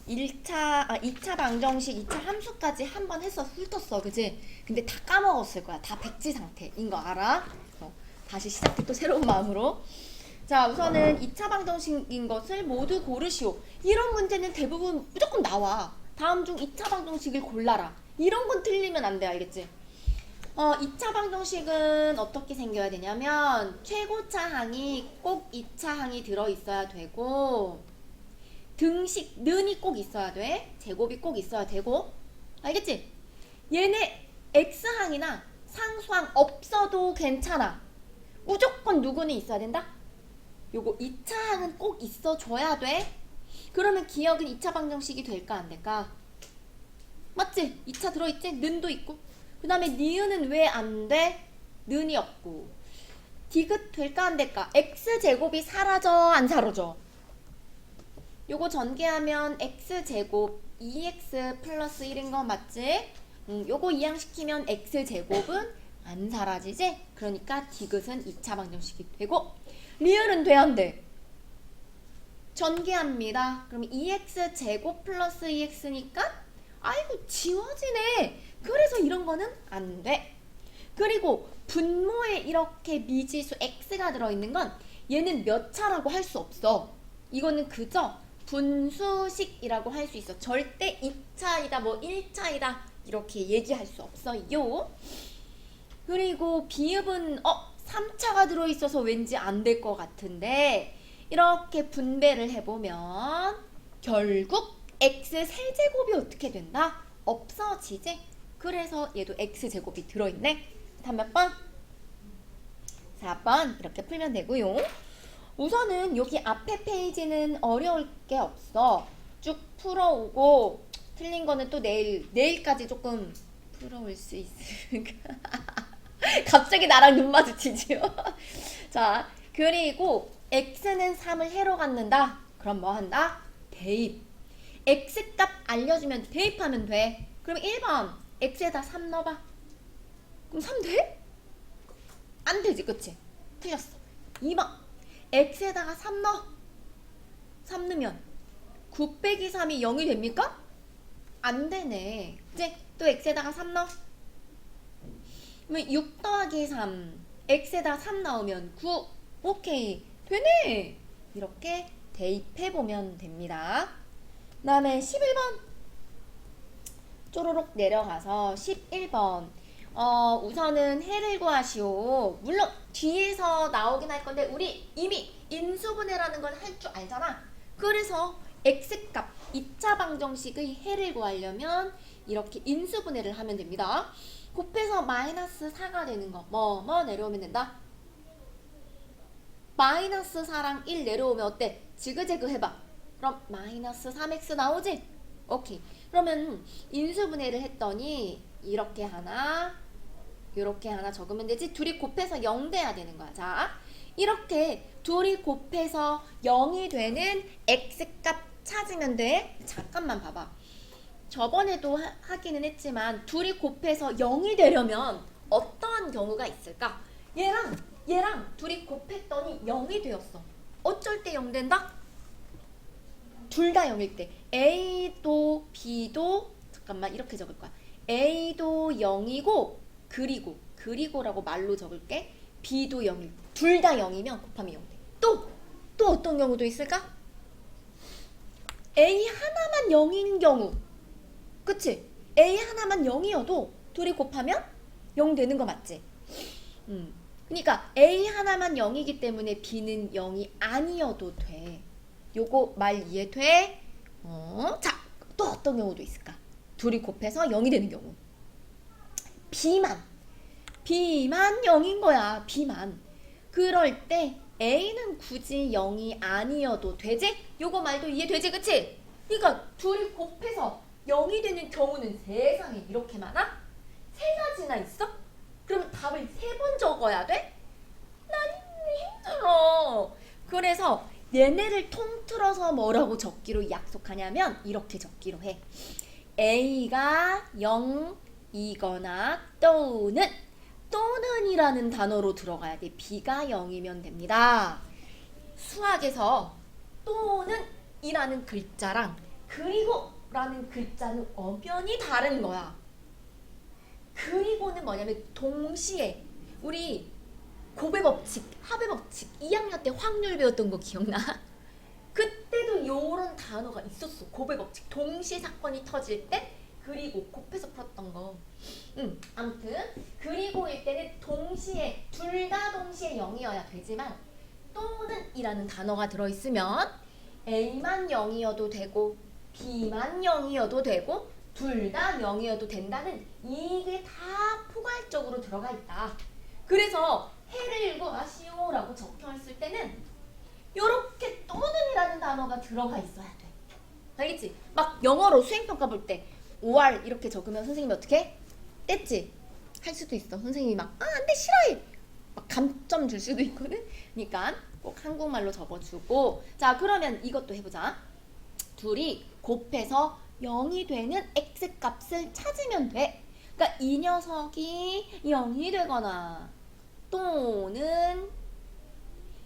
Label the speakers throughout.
Speaker 1: 2차 방정식, 2차 함수까지 한 번 했어, 훑었어, 그지? 근데 다 까먹었을 거야. 다 백지 상태인 거 알아? 다시 시작해, 또 새로운 마음으로. 자, 우선은 2차 방정식인 것을 모두 고르시오. 이런 문제는 대부분 무조건 나와. 다음 중 2차 방정식을 골라라. 이런 건 틀리면 안 돼, 알겠지? 2차 방정식은 어떻게 생겨야 되냐면 최고차항이 꼭 2차항이 들어있어야 되고 등식, 는이 꼭 있어야 돼. 제곱이 꼭 있어야 되고 알겠지? 얘네 x항이나 상수항 없어도 괜찮아. 무조건 누구는 있어야 된다? 요거 2차항은 꼭 있어줘야 돼. 그러면 기억은 2차 방정식이 될까 안 될까? 맞지? 2차 들어있지? 는도 있고 그 다음에 니은은 왜 안 돼? 는이 없고 디귿 될까 안 될까? x제곱이 사라져 안 사라져? 요거 전개하면 x제곱 2x 플러스 1인 거 맞지? 요거 이항시키면 x제곱은 안 사라지지? 그러니까 디귿은 2차 방정식이 되고 리을은 돼 안 돼? 전개합니다. 그럼 2x제곱 플러스 2x니까 아이고 지워지네. 그래서 이런 거는 안 돼. 그리고 분모에 이렇게 미지수 x가 들어있는 건 얘는 몇 차라고 할 수 없어. 이거는 그저 분수식이라고 할 수 있어. 절대 2차이다 뭐 1차이다 이렇게 얘기할 수 없어요. 그리고 비읍은 3차가 들어있어서 왠지 안 될 것 같은데 이렇게 분배를 해보면 결국 x 세제곱이 어떻게 된다? 없어지지? 그래서 얘도 x제곱이 들어있네. 다음 몇 번? 4번 이렇게 풀면 되고요. 우선은 여기 앞에 페이지는 어려울 게 없어. 쭉 풀어오고 틀린 거는 또 내일까지 조금 풀어올 수 있으니까 갑자기 나랑 눈 마주치지요. 자, 그리고 x는 3을 해로 갖는다. 그럼 뭐 한다? 대입. x값 알려주면 대입하면 돼. 그럼 1번 x에다 3 넣어봐. 그럼 3 돼? 안 되지, 그치? 틀렸어. 2번 x에다가 3 넣어. 3 넣으면 9 빼기 3이 0이 됩니까? 안 되네. 이제 또 x에다가 3 넣어. 그러면 6 더하기 3 x에다 3 나오면 9. 오케이 되네. 이렇게 대입해보면 됩니다. 그 다음에 11번 쪼로록 내려가서 11번 우선은 해를 구하시오. 물론 뒤에서 나오긴 할 건데 우리 이미 인수분해라는 걸 할 줄 알잖아. 그래서 x값 2차 방정식의 해를 구하려면 이렇게 인수분해를 하면 됩니다. 곱해서 마이너스 4가 되는 거 뭐 내려오면 된다. 마이너스 4랑 1 내려오면 어때? 지그재그 해봐. 그럼 마이너스 3x 나오지? 오케이. 그러면 인수분해를 했더니 이렇게 하나 이렇게 하나 적으면 되지? 둘이 곱해서 0 돼야 되는 거야. 자, 이렇게 둘이 곱해서 0이 되는 x값 찾으면 돼. 잠깐만 봐봐. 저번에도 하기는 했지만 둘이 곱해서 0이 되려면 어떠한 경우가 있을까? 얘랑 둘이 곱했더니 0이 되었어. 어쩔 때 0 된다? 둘 다 0일 때 A도 B도 잠깐만 이렇게 적을 거야. A도 0이고 그리고라고 말로 적을게. B도 0일 둘 다 0이면 곱하면 0 돼. 또 어떤 경우도 있을까? A 하나만 0인 경우 그치? A 하나만 0이어도 둘이 곱하면 0 되는 거 맞지? 그러니까 A 하나만 0이기 때문에 B는 0이 아니어도 돼. 요거 말 이해돼? 자, 또 어떤 경우도 있을까? 둘이 곱해서 0이 되는 경우. B만 0인 거야. B만. 그럴 때 A는 굳이 0이 아니어도 되지? 요거 말도 이해되지, 그치? 그러니까 둘이 곱해서 0이 되는 경우는 세상에 이렇게 많아? 3가지나 있어? 그러면 답을 3번 적어야 돼? 난 힘들어. 그래서 얘네를 통틀어서 뭐라고 적기로 약속하냐면 이렇게 적기로 해. A가 0이거나 또는이라는 단어로 들어가야 돼. B가 0이면 됩니다. 수학에서 또는이라는 글자랑 그리고 라는 글자는 엄연히 다른 거야. 그리고는 뭐냐면 동시에 우리 곱의 법칙, 합의 법칙 2학년 때 확률 배웠던 거 기억나? 그때도 요런 단어가 있었어. 곱의 법칙. 동시에 사건이 터질 때 그리고 곱해서 풀었던 거. 아무튼 그리고일 때는 동시에 둘 다 동시에 0이어야 되지만 또는 이라는 단어가 들어있으면 A만 0이어도 되고 B만 0이어도 되고 둘 다 0이어도 된다는 이게 다 포괄적으로 들어가 있다. 그래서 해를 구하시오라고 적혀있을 때는 요렇게 또는이라는 단어가 들어가 있어야 돼. 알겠지? 막 영어로 수행평가 볼 때 5할 이렇게 적으면 선생님이 어떻게? 뗐지? 할 수도 있어. 선생님이 막 안 돼 싫어해! 막 감점 줄 수도 있거든? 그러니까 꼭 한국말로 적어주고 자 그러면 이것도 해보자. 둘이 곱해서 0이 되는 x값을 찾으면 돼. 그러니까 이 녀석이 0이 되거나 또는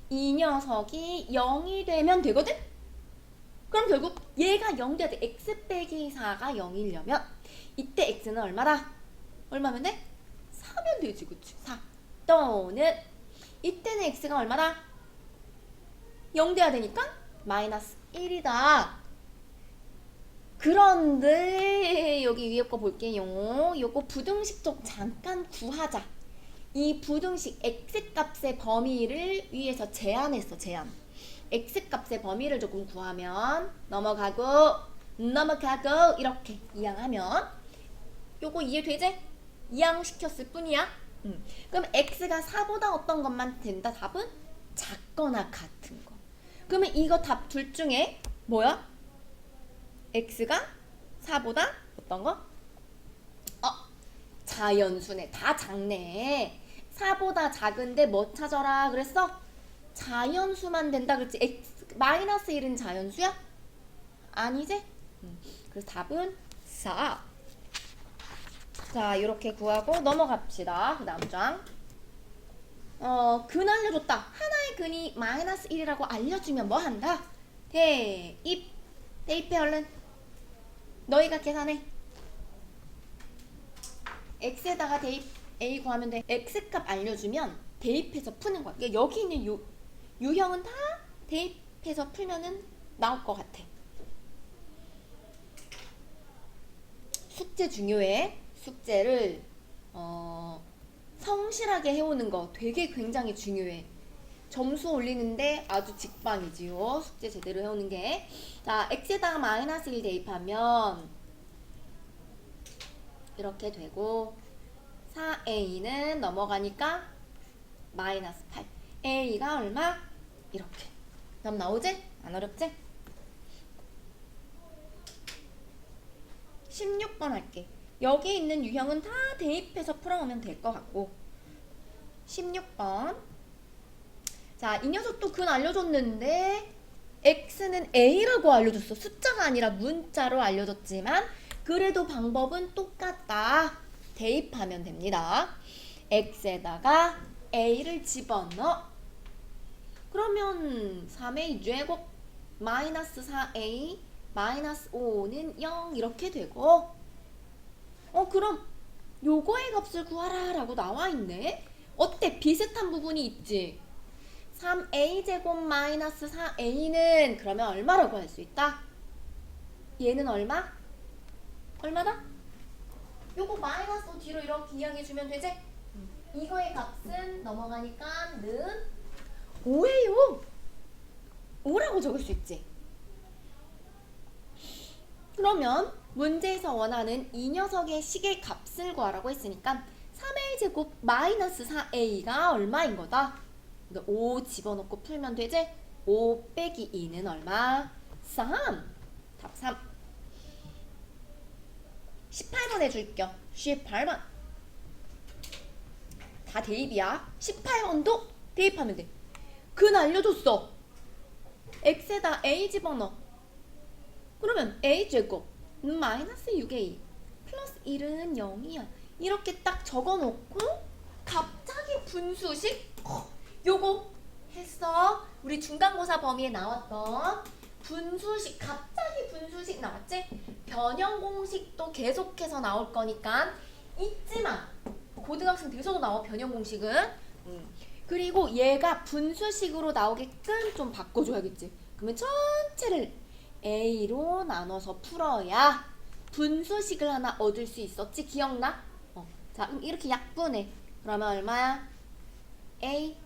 Speaker 1: 이 녀석이 0이 되면 되거든? 그럼 결국 얘가 0 돼야 돼. x 빼기 4가 0이려면 이때 x는 얼마라? 얼마면 돼? 4면 되지, 그치? 4. 또는 이때는 x가 얼마라? 0 돼야 되니까 마이너스 1이다. 그런데 여기 위에 거 볼게요. 요거 부등식 쪽 잠깐 구하자. 이 부등식 x값의 범위를 위에서 제한했어. 제한. x값의 범위를 조금 구하면 넘어가고 이렇게 이항하면 요거 이해되지? 이항시켰을 뿐이야. 그럼 x가 4보다 어떤 것만 된다? 답은 작거나 같은 거. 그러면 이거 답 둘 중에 뭐야? x가 4보다 어떤 거? 자연수네. 다 작네. 4보다 작은데 뭐 찾아라 그랬어? 자연수만 된다 그랬지. x 마이너스 1은 자연수야? 아니지? 그래서 답은 4. 자 이렇게 구하고 넘어갑시다. 그 다음 장. 근 알려줬다. 하나의 근이 마이너스 1이라고 알려주면 뭐 한다? 대입. 대입해 얼른. 너희가 계산해. x에다가 대입 a 구하면 돼. x값 알려주면 대입해서 푸는 거야. 그러니까 여기 있는 유형은 다 대입해서 풀면은 나올 것 같아. 숙제 중요해. 숙제를 성실하게 해오는 거 되게 굉장히 중요해. 점수 올리는데 아주 직방이지요. 숙제 제대로 해오는 게. 자, x에다가 마이너스 1 대입하면 이렇게 되고 4a는 넘어가니까 마이너스 8. a가 얼마? 이렇게. 그럼 나오지? 안 어렵지? 16번 할게. 여기 있는 유형은 다 대입해서 풀어오면 될 것 같고 16번. 자, 이 녀석도 근 알려줬는데 x는 a라고 알려줬어. 숫자가 아니라 문자로 알려줬지만 그래도 방법은 똑같다. 대입하면 됩니다. x에다가 a를 집어넣어. 그러면 3a 제곱 마이너스 4a 마이너스 5는 0 이렇게 되고 그럼 요거의 값을 구하라 라고 나와있네. 어때? 비슷한 부분이 있지? 3a 제곱 마이너스 4a는 그러면 얼마라고 할 수 있다? 얘는 얼마? 얼마다? 요거 마이너스 5 뒤로 이렇게 이야기해주면 되지? 이거의 값은 넘어가니까 는 5예요. 5라고 적을 수 있지. 그러면 문제에서 원하는 이 녀석의 식의 값을 구하라고 했으니까 3a 제곱 마이너스 4a가 얼마인 거다? 5 집어넣고 풀면 되지? 5 빼기 2는 얼마? 3. 답 3. 18번 해줄게요. 18번. 다 대입이야. 18번도 대입하면 돼. 근 알려줬어. x에다 a 집어넣어. 그러면 a 제곱 마이너스 6a 플러스 1은 0이야. 이렇게 딱 적어놓고 갑자기 분수식 요거 했어. 우리 중간고사 범위에 나왔던 분수식 갑자기 분수식 나왔지. 변형 공식도 계속해서 나올 거니까 잊지 마. 고등학생 돼서도 나와 변형 공식은. 그리고 얘가 분수식으로 나오게끔 좀 바꿔줘야겠지. 그러면 전체를 A로 나눠서 풀어야 분수식을 하나 얻을 수 있었지. 기억나? 자, 그럼 이렇게 약분해. 그러면 얼마야? A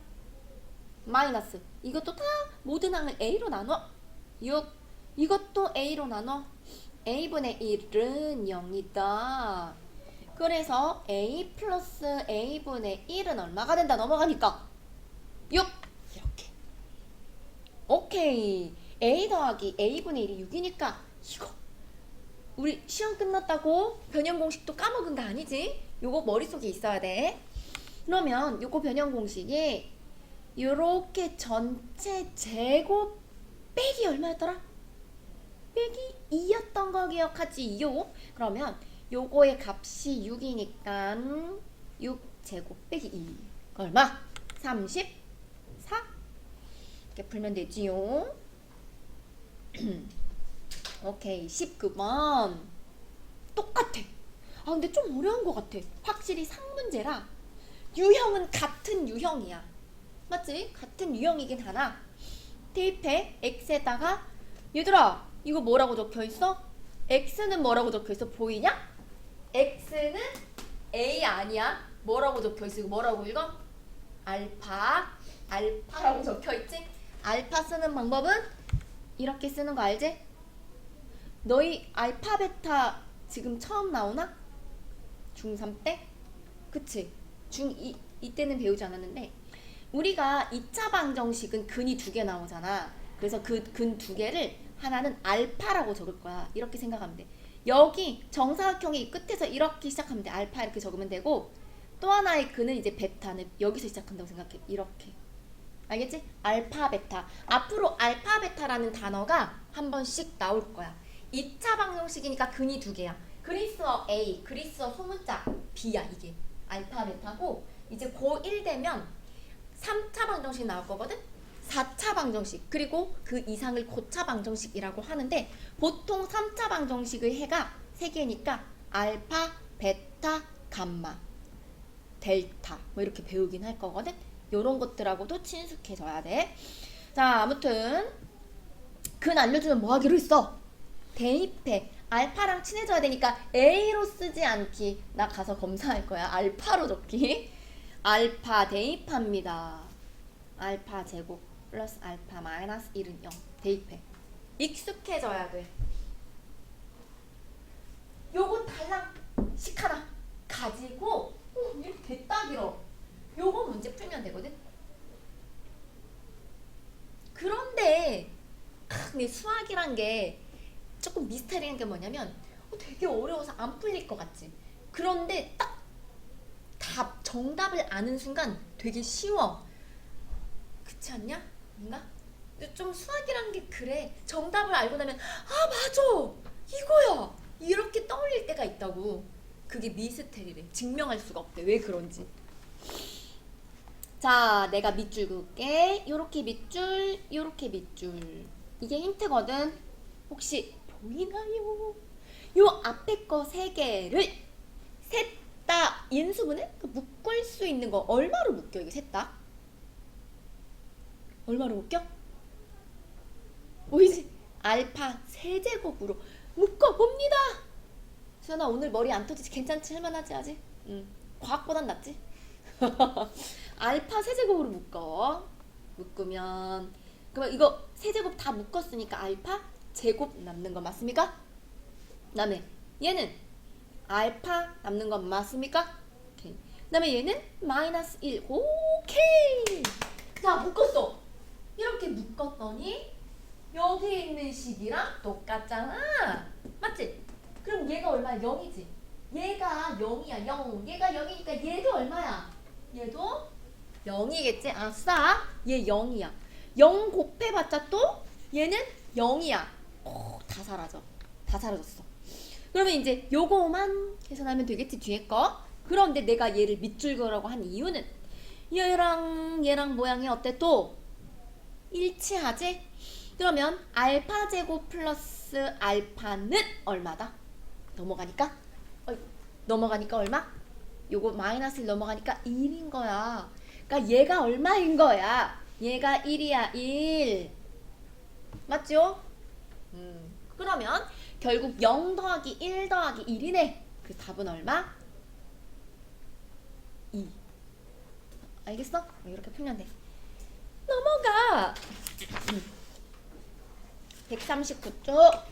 Speaker 1: 마이너스. 이것도 다 모든 항을 A로 나눠. 6. 이것도 A로 나눠. A분의 1은 0이다. 그래서 A 플러스 A분의 1은 얼마가 된다? 넘어가니까 6. 이렇게. 오케이. A 더하기 A분의 1이 6이니까 이거 우리 시험 끝났다고 변형 공식도 까먹은 거 아니지? 요거 머릿속에 있어야 돼. 그러면 요거 변형 공식이 요렇게 전체 제곱 빼기 얼마였더라? 빼기 2였던 거 기억하지? 6. 그러면 요거의 값이 6이니까 6제곱 빼기 2 얼마? 34. 이렇게 풀면 되지요. 오케이. 19번 똑같아. 아 근데 좀 어려운 것 같아. 확실히 상문제라 유형은 같은 유형이야. 맞지? 같은 유형이긴 하나. 대입해. x에다가 얘들아 이거 뭐라고 적혀있어? x는 뭐라고 적혀있어? 보이냐? x는 a 아니야. 뭐라고 적혀있어? 이거 뭐라고 읽어? 알파라고 적혀있지? 알파 쓰는 방법은 이렇게 쓰는 거 알지? 너희 알파 베타 지금 처음 나오나? 중3 때? 그치? 중2 이때는 배우지 않았는데 우리가 2차 방정식은 근이 2개 나오잖아. 그래서 그 근 2개를 하나는 알파라고 적을 거야. 이렇게 생각하면 돼. 여기 정사각형이 끝에서 이렇게 시작하면 돼. 알파 이렇게 적으면 되고 또 하나의 근은 이제 베타는 여기서 시작한다고 생각해. 이렇게. 알겠지? 알파 베타. 앞으로 알파 베타라는 단어가 한 번씩 나올 거야. 2차 방정식이니까 근이 2개야. 그리스어 A, 그리스어 소문자 B야. 이게 알파 베타고 이제 고1 되면 3차 방정식 나올 거거든? 4차 방정식 그리고 그 이상을 고차 방정식이라고 하는데 보통 3차 방정식의 해가 3개니까 알파, 베타, 감마, 델타 뭐 이렇게 배우긴 할 거거든? 요런 것들하고도 친숙해져야 돼. 자 아무튼 근 알려주면 뭐 하기로 했어? 대입해. 알파랑 친해져야 되니까 A로 쓰지 않기. 나 가서 검사할 거야. 알파로 적기. 알파 대입합니다. 알파 제곱 플러스 알파 마이너스 1은 0. 대입해. 익숙해져야 돼. 요거 달랑씩 하나 가지고 이렇게 됐다 길어. 요거 문제 풀면 되거든. 그런데 근데 수학이란 게 조금 미스터리한 게 뭐냐면 되게 어려워서 안 풀릴 것 같지. 그런데 딱 답 정답을 아는 순간 되게 쉬워. 그렇지 않냐? 뭔가? 좀 수학이란 게 그래. 정답을 알고 나면 아 맞아 이거야 이렇게 떠올릴 때가 있다고. 그게 미스테리래. 증명할 수가 없대. 왜 그런지. 자 내가 밑줄 그을게. 요렇게 밑줄 요렇게 밑줄. 이게 힌트거든. 혹시 보이나요? 요 앞에 거 3개를 셋 다 인수분해? 묶을 수 있는 거 얼마로 묶여? 이게 셋 다? 얼마로 묶여? 보이지? 알파 세제곱으로 묶어봅니다. 수연아 오늘 머리 안 터지지? 괜찮지? 할만하지 아직? 과학보단 낫지? 알파 세제곱으로 묶어. 묶으면 그러면 이거 세제곱 다 묶었으니까 알파 제곱 남는 거 맞습니까? 그다음에 얘는 알파 남는 건 맞습니까? 오케이. 그 다음에 얘는 마이너스 1. 오케이. 자 묶었어. 이렇게 묶었더니 여기에 있는 식이랑 똑같잖아. 맞지? 그럼 얘가 얼마야? 0이지. 얘가 0이야. 0. 얘가 0이니까 얘도 얼마야? 얘도 0이겠지? 아싸. 얘 0이야. 0 곱해봤자 또 얘는 0이야. 다 사라져. 다 사라졌어. 그러면 이제 요거만 계산하면 되겠지, 뒤에 거. 그런데 내가 얘를 밑줄 그으라고 한 이유는 얘랑 모양이 어때? 또 일치하지? 그러면 알파 제곱 플러스 플러스 알파는 얼마다? 넘어가니까? 넘어가니까 얼마? 요거 마이너스를 넘어가니까 1인 거야. 그러니까 얘가 얼마인 거야? 얘가 1이야. 1. 맞죠? 그러면 결국 0 더하기 1 더하기 1이네. 그 답은 얼마? 2. 알겠어? 이렇게 풀면 돼. 넘어가. 139쪽.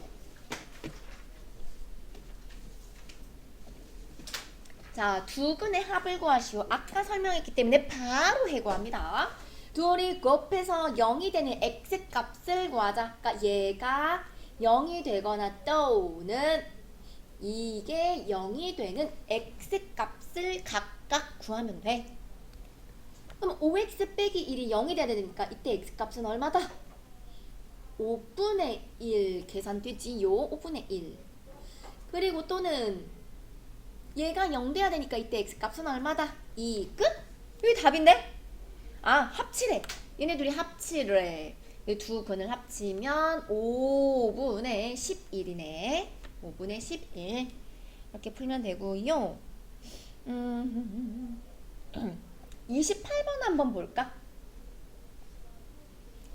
Speaker 1: 자, 두 근의 합을 구하시오. 아까 설명했기 때문에 바로 해구합니다. 둘이 곱해서 0이 되는 x값을 구하자. 그러니까 얘가 0이 되거나 또는 이게 0이 되는 x값을 각각 구하면 돼. 그럼 5x 빼기 1이 0이 돼야 되니까 이때 x값은 얼마다? 5분의 1 계산되지요. 5분의 1. 그리고 또는 얘가 0 돼야 되니까 이때 x값은 얼마다? 2 끝? 여기 답인데? 아, 합치래. 얘네 둘이 합치래. 이 두 근을 합치면 5분의 11이네. 5분의 11. 이렇게 풀면 되고요. 28번 한번 볼까?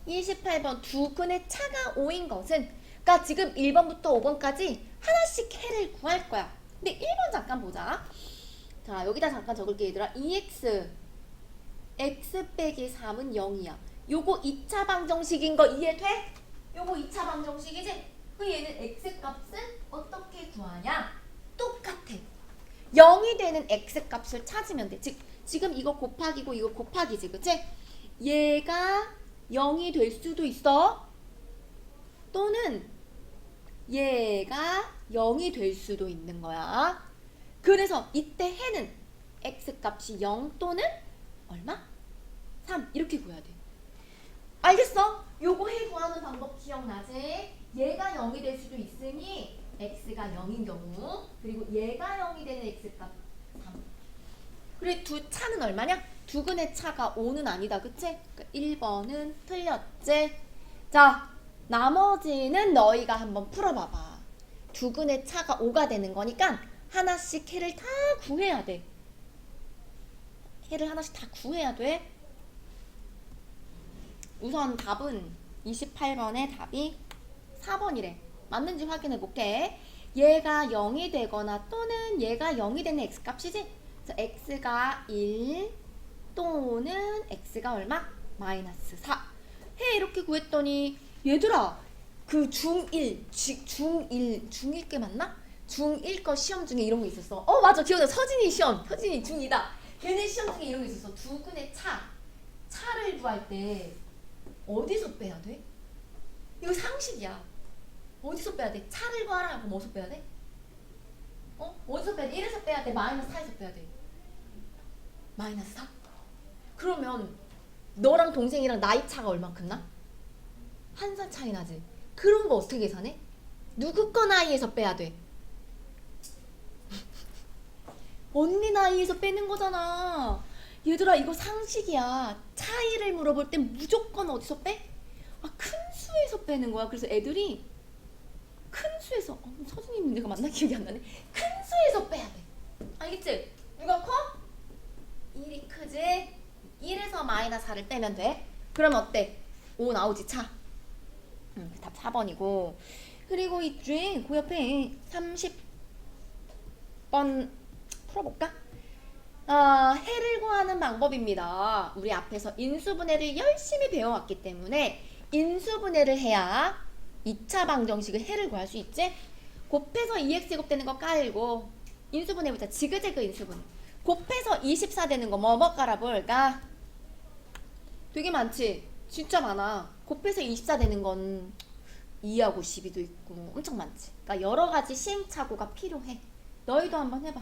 Speaker 1: 28번 두 근의 차가 5인 것은, 그러니까 지금 1번부터 5번까지 하나씩 해를 구할 거야. 근데 1번 잠깐 보자. 자, 여기다 잠깐 적을게 얘들아. 2x x 빼기 3은 0이야. 요거 2차 방정식인 거 이해돼? 요거 2차 방정식이지? 그 얘는 x값을 어떻게 구하냐? 똑같아. 0이 되는 x값을 찾으면 돼. 즉 지금 이거 곱하기고 이거 곱하기지, 그치? 얘가 0이 될 수도 있어. 또는 얘가 0이 될 수도 있는 거야. 그래서 이때 해는 x값이 0 또는 얼마? 3 이렇게 구해야 돼. 알겠어? 요거 해 구하는 방법 기억나지? 얘가 0이 될 수도 있으니 x가 0인 경우, 그리고 얘가 0이 되는 x값 3. 그리고 두 차는 얼마냐? 두 근의 차가 5는 아니다, 그치? 그러니까 1번은 틀렸지? 자, 나머지는 너희가 한번 풀어봐봐. 두 근의 차가 5가 되는 거니까 하나씩 해를 다 구해야 돼. 해를 하나씩 다 구해야 돼. 우선 답은 28번의 답이 4번이래. 맞는지 확인해 볼게. 얘가 0이 되거나 또는 얘가 0이 되는 x값이지? 그래서 x가 1 또는 x가 얼마? 마이너스 4. 해 이렇게 구했더니 얘들아, 그 중1 게 맞나? 중1 거 시험 중에 이런 거 있었어. 맞아, 기억나. 서진이 중2다. 걔네 시험 중에 이런 거 있었어. 두 근의 차를 구할 때 어디서 빼야 돼? 이거 상식이야. 어디서 빼야 돼? 차를 구하라. 그럼 어디서 빼야 돼? 어디서 빼야 돼? 1에서 빼야 돼? 마이너스 4에서 빼야 돼? 마이너스 4? 그러면 너랑 동생이랑 나이 차가 얼마큼 나? 1살 차이 나지? 그런 거 어떻게 계산해? 누구 거 나이에서 빼야 돼? 언니 나이에서 빼는 거잖아. 얘들아, 이거 상식이야. 차이를 물어볼 땐 무조건 어디서 빼? 큰 수에서 빼는 거야. 그래서 애들이 큰 수에서, 서준이 문제가 맞나? 기억이 안 나네. 큰 수에서 빼야 돼. 알겠지? 누가 커? 1이 크지? 1에서 마이너스 4를 빼면 돼. 그러면 어때? 5 나오지, 차. 답 4번이고. 그리고 이쪽에 그 옆에 30번 풀어볼까? 해를 구하는 방법입니다. 우리 앞에서 인수분해를 열심히 배워왔기 때문에 인수분해를 해야 2차 방정식의 해를 구할 수 있지? 곱해서 2x제곱 되는 거 깔고, 인수분해보자. 지그재그 인수분해. 곱해서 24 되는 거 뭐 깔아볼까? 되게 많지? 진짜 많아. 곱해서 24 되는 건 2하고 12도 있고 엄청 많지. 그러니까 여러 가지 시행착오가 필요해. 너희도 한번 해봐.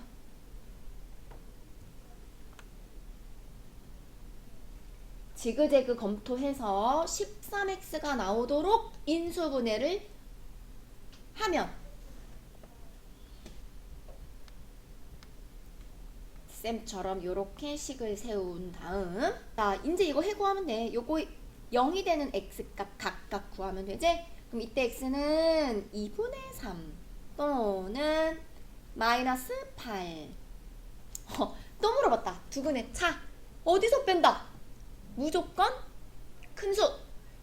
Speaker 1: 지그재그 검토해서 13x가 나오도록 인수분해를 하면 쌤처럼 요렇게 식을 세운 다음, 자, 이제 이거 해구하면 돼. 요거 0이 되는 x값 각각 구하면 되지? 그럼 그럼 이때 x는 2분의 3 또는 마이너스 8. 또 물어봤다. 두근의 차. 어디서 뺀다? 무조건 큰 수.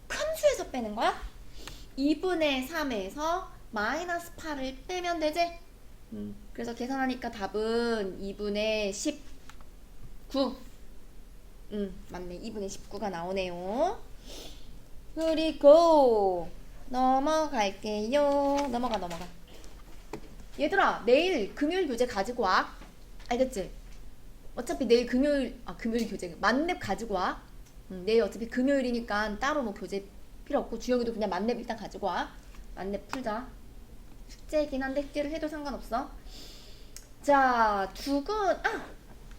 Speaker 1: 큰 수에서 빼는 거야? 2분의 3에서 마이너스 8을 빼면 되지? 그래서 계산하니까 답은 2분의 19. 맞네. 2분의 19가 나오네요. 그리고 넘어갈게요. 넘어가. 얘들아, 내일 금요일 교재 가지고 와. 알겠지? 어차피 내일 금요일 교재 만렙 가지고 와. 내일 어차피 금요일이니까 따로 뭐 교재 필요 없고 주영이도 그냥 만렙 일단 가지고 와. 만렙 풀자. 숙제이긴 한데 숙제를 해도 상관없어. 자, 두근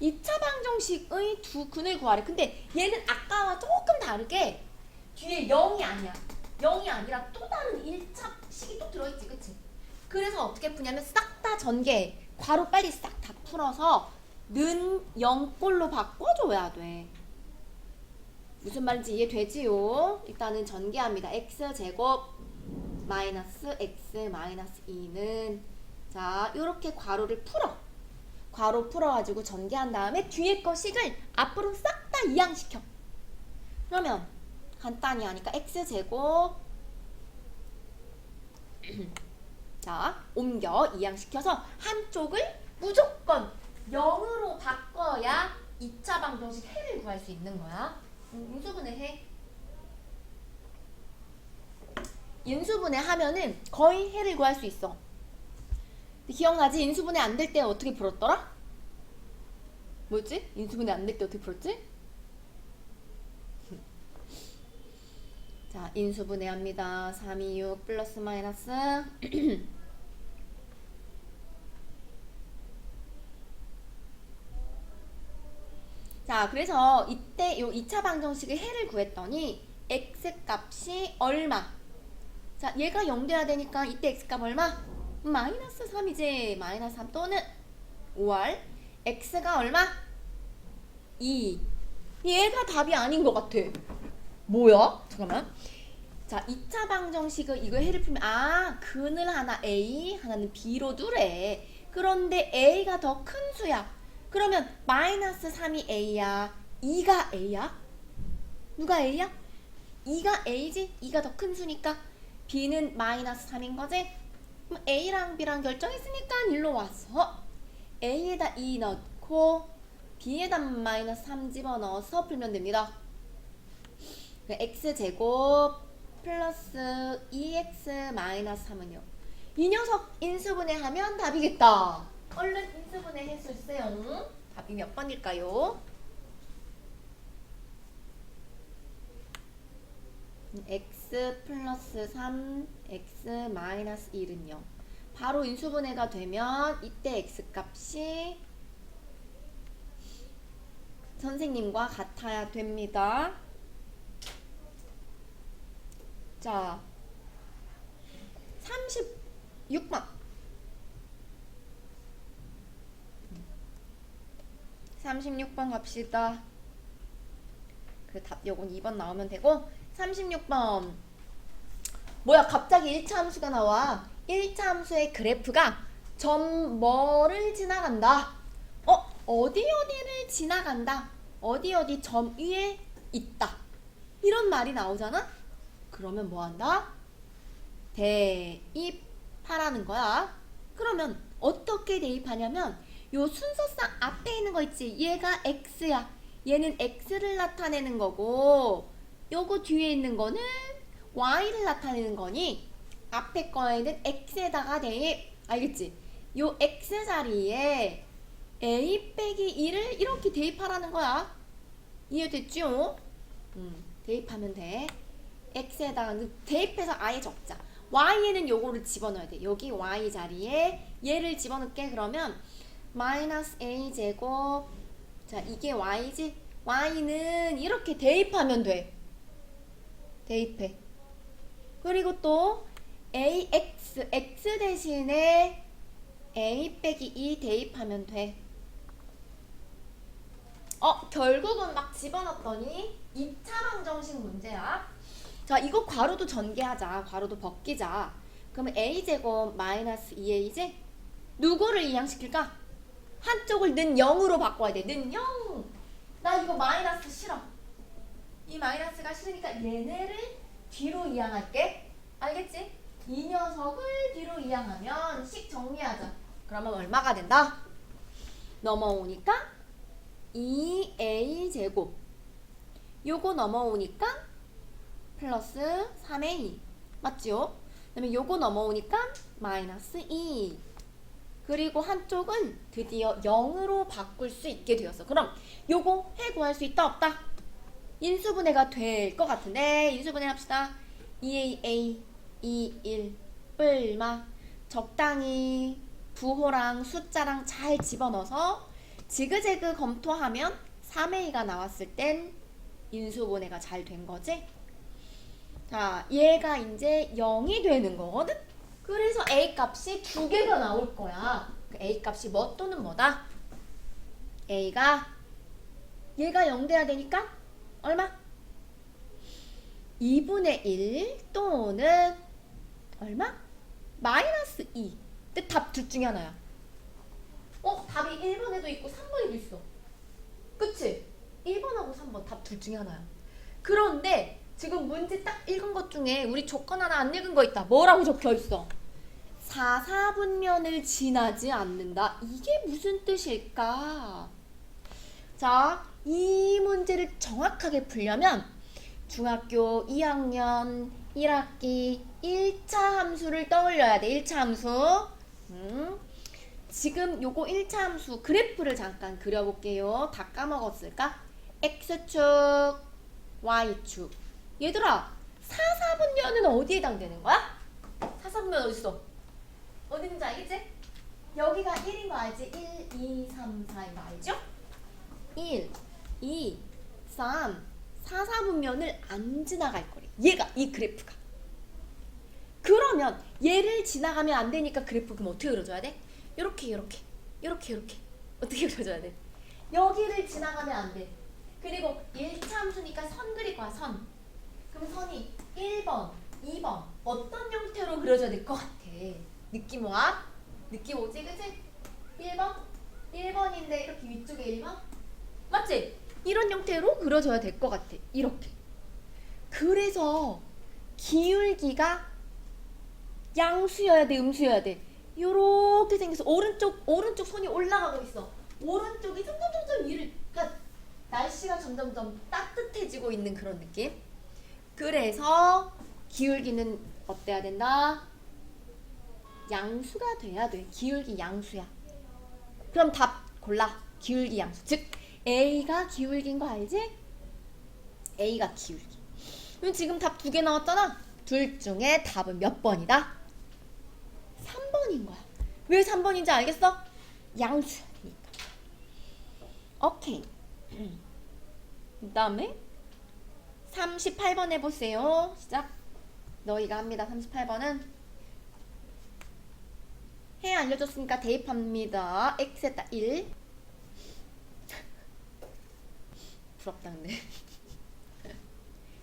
Speaker 1: 2차 방정식의 두근을 구하래. 근데 얘는 아까와 조금 다르게 뒤에 0이 아니야. 0이 아니라 또 다른 1차 식이 또 들어있지, 그치? 그래서 어떻게 푸냐면 싹 다 전개, 괄호 빨리 싹 다 풀어서 는 0꼴로 바꿔줘야 돼. 무슨 말인지 이해되지요? 일단은 전개합니다. x제곱 마이너스 x 마이너스 2는 자, 요렇게 괄호를 풀어. 괄호 풀어가지고 전개한 다음에 뒤에 거 식을 앞으로 싹 다 이항시켜. 그러면 간단히 하니까 x제곱 자, 옮겨 이항시켜서 한쪽을 무조건 0으로 바꿔야 2차 방정식 해를 구할 수 있는 거야. 인수분해 해. 인수분해 하면은 거의 해를 구할 수 있어. 기억나지? 인수분해 안 될 때 어떻게 풀었더라? 뭐였지? 인수분해 안 될 때 어떻게 풀었지? 자, 인수분해 합니다. 3, 2, 6 플러스 마이너스 자, 그래서 이때 요 2차 방정식의 해를 구했더니 x값이 얼마? 자, 얘가 0 돼야 되니까 이때 x값 얼마? 마이너스 3이지. 마이너스 3 또는 5월 x가 얼마? 2. 얘가 답이 아닌 것 같아. 뭐야? 잠깐만. 자, 2차 방정식을 이거 해를 풀면 근을 하나 A 하나는 B로 두래. 그런데 A가 더 큰 수야. 그러면 마이너스 3이 A야, 2가 A야? 누가 A야? 2가 A지? 2가 더 큰 수니까 B는 마이너스 3인 거지? 그럼 A랑 B랑 결정했으니까 일로 와서 A에다 2 넣고 B에다 마이너스 3 집어넣어서 풀면 됩니다. x제곱 플러스 2x 마이너스 3은요. 이 녀석 인수분해하면 답이겠다. 얼른 인수분해 해주세요. 답이 몇 번일까요? x 플러스 3 x 마이너스 1은요. 바로 인수분해가 되면 이때 x값이 선생님과 같아야 됩니다. 자, 36번 36번 갑시다. 그 답 요건 2번 나오면 되고 36번 뭐야 갑자기 1차 함수가 나와. 1차 함수의 그래프가 점 뭐를 지나간다. 어디를 지나간다. 어디 점 위에 있다. 이런 말이 나오잖아. 그러면 뭐한다? 대입하라는 거야. 그러면 어떻게 대입하냐면 요 순서상 앞에 있는 거 있지? 얘가 x야. 얘는 x를 나타내는 거고 요거 뒤에 있는 거는 y를 나타내는 거니 앞에 거에는 x에다가 대입. 알겠지? 요 x 자리에 a 빼기 2를 이렇게 대입하라는 거야. 이해됐죠? 대입하면 돼. x에다가 대입해서 아예 적자. y에는 요거를 집어넣어야 돼. 여기 y 자리에 얘를 집어넣게. 그러면 마이너스 a 제곱. 자, 이게 y지? y는 이렇게 대입하면 돼. 대입해. 그리고 또 ax x 대신에 a 빼기 2 대입하면 돼. 결국은 막 집어넣었더니 2차 방정식 문제야. 자, 이거 괄호도 전개하자. 괄호도 벗기자. 그러면 a제곱 마이너스 2a제 누구를 이항시킬까? 한쪽을 는 0으로 바꿔야 돼. 는 0. 나 이거 마이너스 싫어. 이 마이너스가 싫으니까 얘네를 뒤로 이항할게. 알겠지? 이 녀석을 뒤로 이항하면 식 정리하자. 그러면 얼마가 된다? 넘어오니까 2a제곱. 요거 넘어오니까 플러스 3a. 맞죠? 그 다음에 요거 넘어오니까 마이너스 2. 그리고 한쪽은 드디어 0으로 바꿀 수 있게 되었어. 그럼 요거 해구할 수 있다 없다? 인수분해가 될 것 같은데 인수분해 합시다. 2a 2, 1 뿔마 적당히 부호랑 숫자랑 잘 집어넣어서 지그재그 검토하면 3a가 나왔을 땐 인수분해가 잘 된 거지. 자, 얘가 이제 0이 되는 거거든? 그래서 a 값이 두 개가 나올 거야. 그 a 값이 뭐 또는 뭐다? a가 얘가 0 돼야 되니까 얼마? 2분의 1 또는 얼마? 마이너스 2. 근데 답 둘 중에 하나야. 답이 1번에도 있고 3번에도 있어. 그치? 1번하고 3번 답 둘 중에 하나야. 그런데 지금 문제 딱 읽은 것 중에 우리 조건 하나 안 읽은 거 있다. 뭐라고 적혀 있어? 4사분면을 지나지 않는다. 이게 무슨 뜻일까? 자, 이 문제를 정확하게 풀려면 중학교 2학년 1학기 1차 함수를 떠올려야 돼. 1차 함수. 지금 요거 1차 함수 그래프를 잠깐 그려볼게요. 다 까먹었을까? X축, Y축. 얘들아, 4사분면은 어디에 해당되는 거야? 4사분면 어딨어? 어디 있는지 알겠지? 여기가 1인 거 알지? 1, 2, 3, 4인 거 알죠? 1, 2, 3, 4사분면을 안 지나갈 거래. 얘가, 이 그래프가. 그러면 얘를 지나가면 안 되니까 그래프 그럼 어떻게 그려줘야 돼? 요렇게 요렇게 요렇게 요렇게 어떻게 그려줘야 돼? 여기를 지나가면 안 돼. 그리고 1차 함수니까 선 그릴 거야. 선. 그럼 선이 1번, 2번 어떤 형태로 그려줘야 될 것 같아? 느낌 와? 느낌 오지? 그치? 1번? 1번인데 이렇게 위쪽에 1번? 맞지? 이런 형태로 그려줘야 될 것 같아. 이렇게. 그래서 기울기가 양수여야 돼? 음수여야 돼? 요렇게 생겨서 오른쪽 손이 올라가고 있어. 오른쪽이 점점 위를, 그러니까 날씨가 점점 따뜻해지고 있는 그런 느낌. 그래서 기울기는 어때야 된다? 양수가 돼야 돼. 기울기 양수야. 그럼 답 골라. 기울기 양수. 즉 A가 기울기인 거 알지? A가 기울기. 그럼 지금 답 두 개 나왔잖아. 둘 중에 답은 몇 번이다? 3번인 거야. 왜 3번인지 알겠어? 양수니까. 오케이. 그 다음에 38번 해보세요. 시작. 너희가 합니다. 38번은 해 알려줬으니까 대입합니다. x에다 1. 부럽다 근데.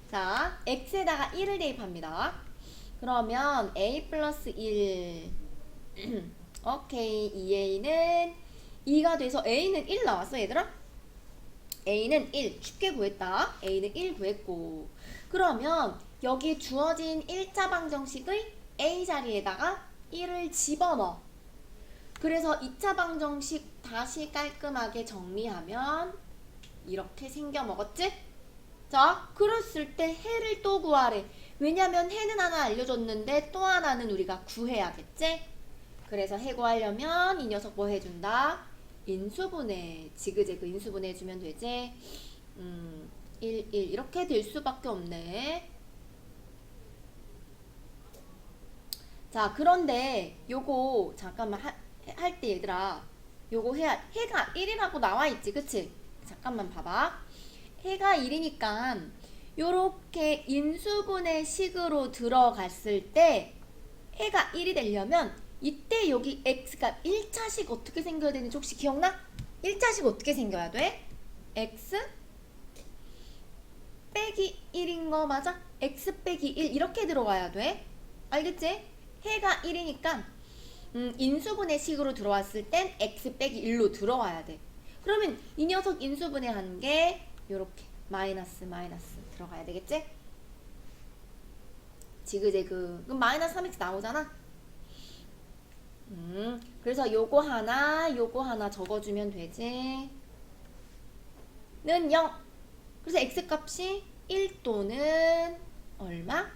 Speaker 1: 자, x에다가 1을 대입합니다. 그러면 a 플러스 1 오케이. 2a는 2가 돼서 a는 1 나왔어 얘들아? a는 1 쉽게 구했다. a는 1 구했고, 그러면 여기 주어진 1차 방정식의 a 자리에다가 1을 집어넣어. 그래서 2차 방정식 다시 깔끔하게 정리하면 이렇게 생겨 먹었지? 자, 그랬을 때 해를 또 구하래. 왜냐면 해는 하나 알려줬는데 또 하나는 우리가 구해야겠지? 그래서 해 구하려면 이 녀석 뭐 해준다? 인수분해. 지그재그 인수분해 해주면 되지? 1, 1 이렇게 될 수밖에 없네. 자, 그런데 요거 잠깐만 할 때 얘들아, 요거 해가 1이라고 나와있지, 그치? 잠깐만 봐봐. 해가 1이니까 요렇게 인수분해 식으로 들어갔을 때 해가 1이 되려면 이때 여기 x가 1차식 어떻게 생겨야 되는지 혹시 기억나? 1차식 어떻게 생겨야 돼? x 빼기 1인 거 맞아? x 빼기 1 이렇게 들어와야 돼. 알겠지? 해가 1이니까 인수분해 식으로 들어왔을 땐 x 빼기 1로 들어와야 돼. 그러면 이 녀석 인수분해한 게 요렇게 마이너스 들어가야 되겠지? 지그재그. 그럼 마이너스 3x 나오잖아? 그래서 요거 하나 적어주면 되지. 는 0. 그래서 x 값이 1 또는 얼마?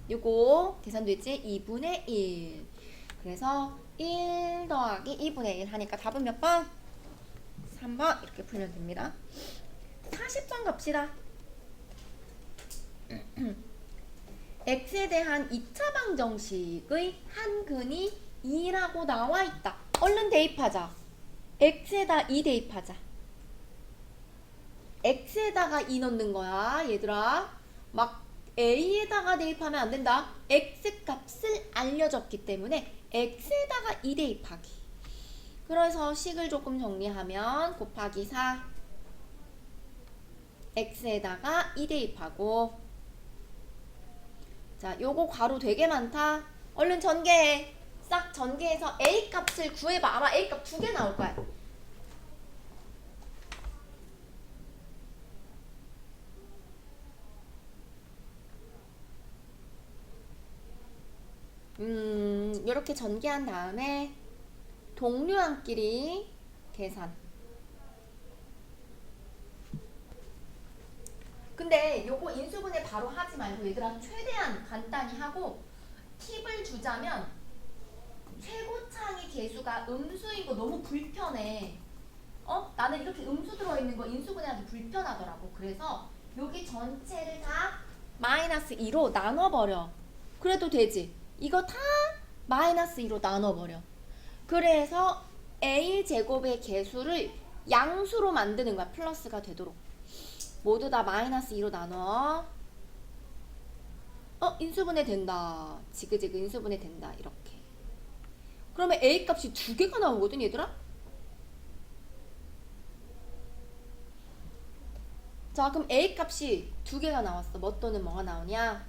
Speaker 1: 요거 계산됐지? 2분의 1. 그래서 1 더하기 2분의 1 하니까 답은 몇 번? 3번 이렇게 풀면 됩니다. 40번 갑시다. x에 대한 2차 방정식의 한근이 2라고 나와 있다. 얼른 대입하자. x에다 2 대입하자. x에다가 2 넣는 거야, 얘들아. 막 a에다가 대입하면 안 된다. x 값을 알려줬기 때문에 x에다가 2 대입하기. 그래서 식을 조금 정리하면 곱하기 4 x에다가 2 대입하고. 자, 요거 괄호 되게 많다. 얼른 전개해. 싹 전개해서 a 값을 구해봐. 아마 a 값 2개 나올 거야. 이렇게 전개한 다음에 동류항끼리 계산. 근데 요거 인수분해 바로 하지 말고 얘들아 최대한 간단히 하고 팁을 주자면 최고차항의 개수가 음수인 거 너무 불편해. 나는 이렇게 음수 들어있는 거 인수분해하기 불편하더라고. 그래서 여기 전체를 다 마이너스 2로 나눠버려. 그래도 되지. 이거 다 마이너스 2로 나눠버려. 그래서 a제곱의 개수를 양수로 만드는 거야. 플러스가 되도록. 모두 다 마이너스 2로 나눠. 인수분해 된다. 지그재그 인수분해 된다. 이렇게. 그러면 a 값이 2개가 나오거든, 얘들아? 자, 그럼 a 값이 2개가 나왔어. 뭐 또는 뭐가 나오냐?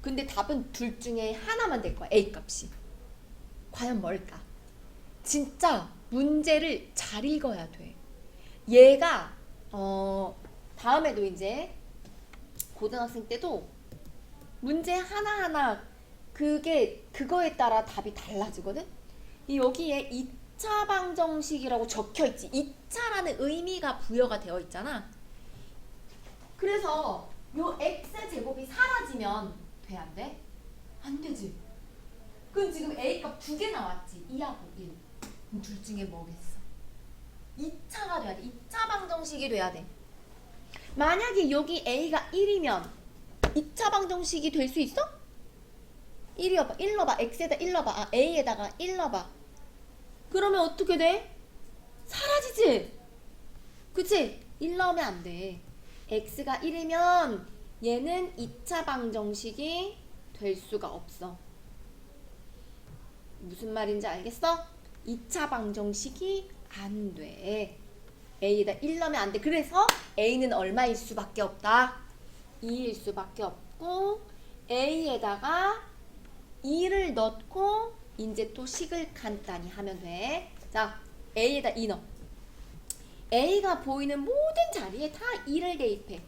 Speaker 1: 근데 답은 둘 중에 하나만 될 거야, a 값이. 과연 뭘까? 진짜 문제를 잘 읽어야 돼. 얘가 다음에도 이제 고등학생 때도 문제 하나하나 그거에 따라 답이 달라지거든? 여기에 2차 방정식이라고 적혀있지. 2차라는 의미가 부여가 되어 있잖아. 그래서 요 x제곱이 사라지면 돼, 안 돼? 안 되지. 그럼 지금 a값 2개 나왔지. 2하고 1. 그럼 둘 중에 뭐겠어? 2차가 돼야 돼. 2차 방정식이 돼야 돼. 만약에 여기 a가 1이면 2차 방정식이 될 수 있어? 1 넣어봐. x에다 1 넣어봐. a에다가 1 넣어봐. 그러면 어떻게 돼? 사라지지? 그치? 1 넣으면 안 돼. x가 1이면 얘는 2차 방정식이 될 수가 없어. 무슨 말인지 알겠어? 2차 방정식이 안 돼. a에다 1 넣으면 안 돼. 그래서 a는 얼마일 수밖에 없다? 2일 수밖에 없고 a에다가 2를 넣고 이제 또 식을 간단히 하면 돼. 자, a에다 2 넣어. a가 보이는 모든 자리에 다 2를 대입해.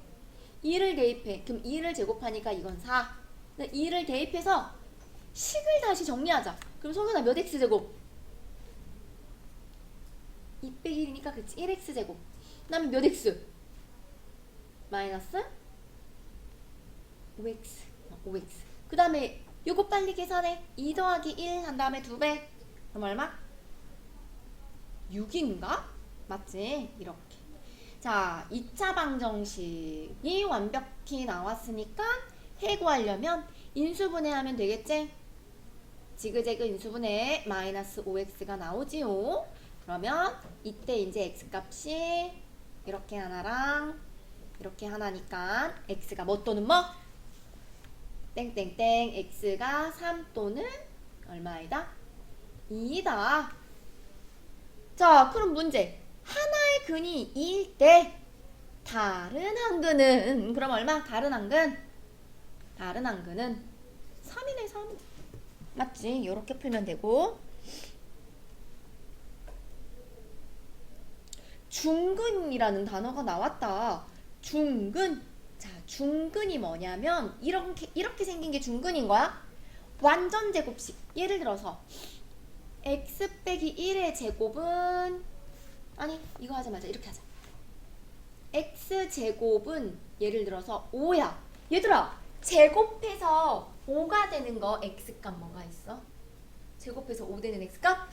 Speaker 1: 2를 대입해. 그럼 2를 제곱하니까 이건 4. 2를 대입해서 식을 다시 정리하자. 그럼 성현아 몇 x제곱? 2 빼기 1이니까 그치 1x제곱. 그 다음에 몇 x? 마이너스 5x. 그 다음에 요거 빨리 계산해. 2 더하기 1 한 다음에 2배. 그럼 얼마? 6인가? 맞지? 이렇게. 자, 2차 방정식이 완벽히 나왔으니까 해구하려면 인수분해하면 되겠지? 지그재그 인수분해 마이너스 5x가 나오지요. 그러면 이때 이제 x값이 이렇게 하나랑 이렇게 하나니까 x가 뭐 또는 뭐? 땡땡땡 x가 3 또는 얼마이다? 2이다. 자, 그럼 문제. 하나의 근이 2일 때 다른 한 근은 그럼 얼마? 다른 한 근? 다른 한근은 3이네 3. 맞지? 이렇게 풀면 되고 중근이라는 단어가 나왔다. 중근. 자, 중근이 뭐냐면 이렇게 생긴 게 중근인 거야. 완전 제곱식. 예를 들어서 x 빼기 1의 제곱은 아니 이거 하자 말자. 이렇게 하자. x 제곱은 예를 들어서 5야. 얘들아 제곱해서 5가 되는 거 x값 뭐가 있어? 제곱해서 5 되는 x값?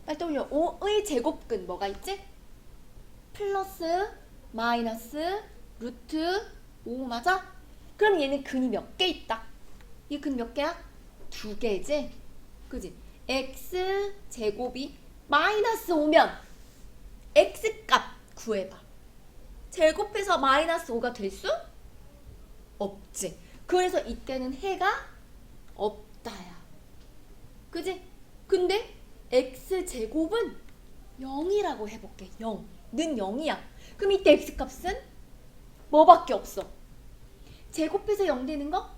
Speaker 1: 빨리 떠올려. 5의 제곱근 뭐가 있지? 플러스 마이너스 루트 5 맞아? 그럼 얘는 근이 몇 개 있다? 이 근 몇 개야? 2개지? 그지? x 제곱이 마이너스 5면 x값 구해봐. 제곱해서 마이너스 5가 될 수? 없지. 그래서 이때는 해가 없다야. 그지? 근데 x제곱은 0이라고 해볼게. 0. 는 0이야. 그럼 이때 x값은 뭐밖에 없어? 제곱해서 0 되는 거?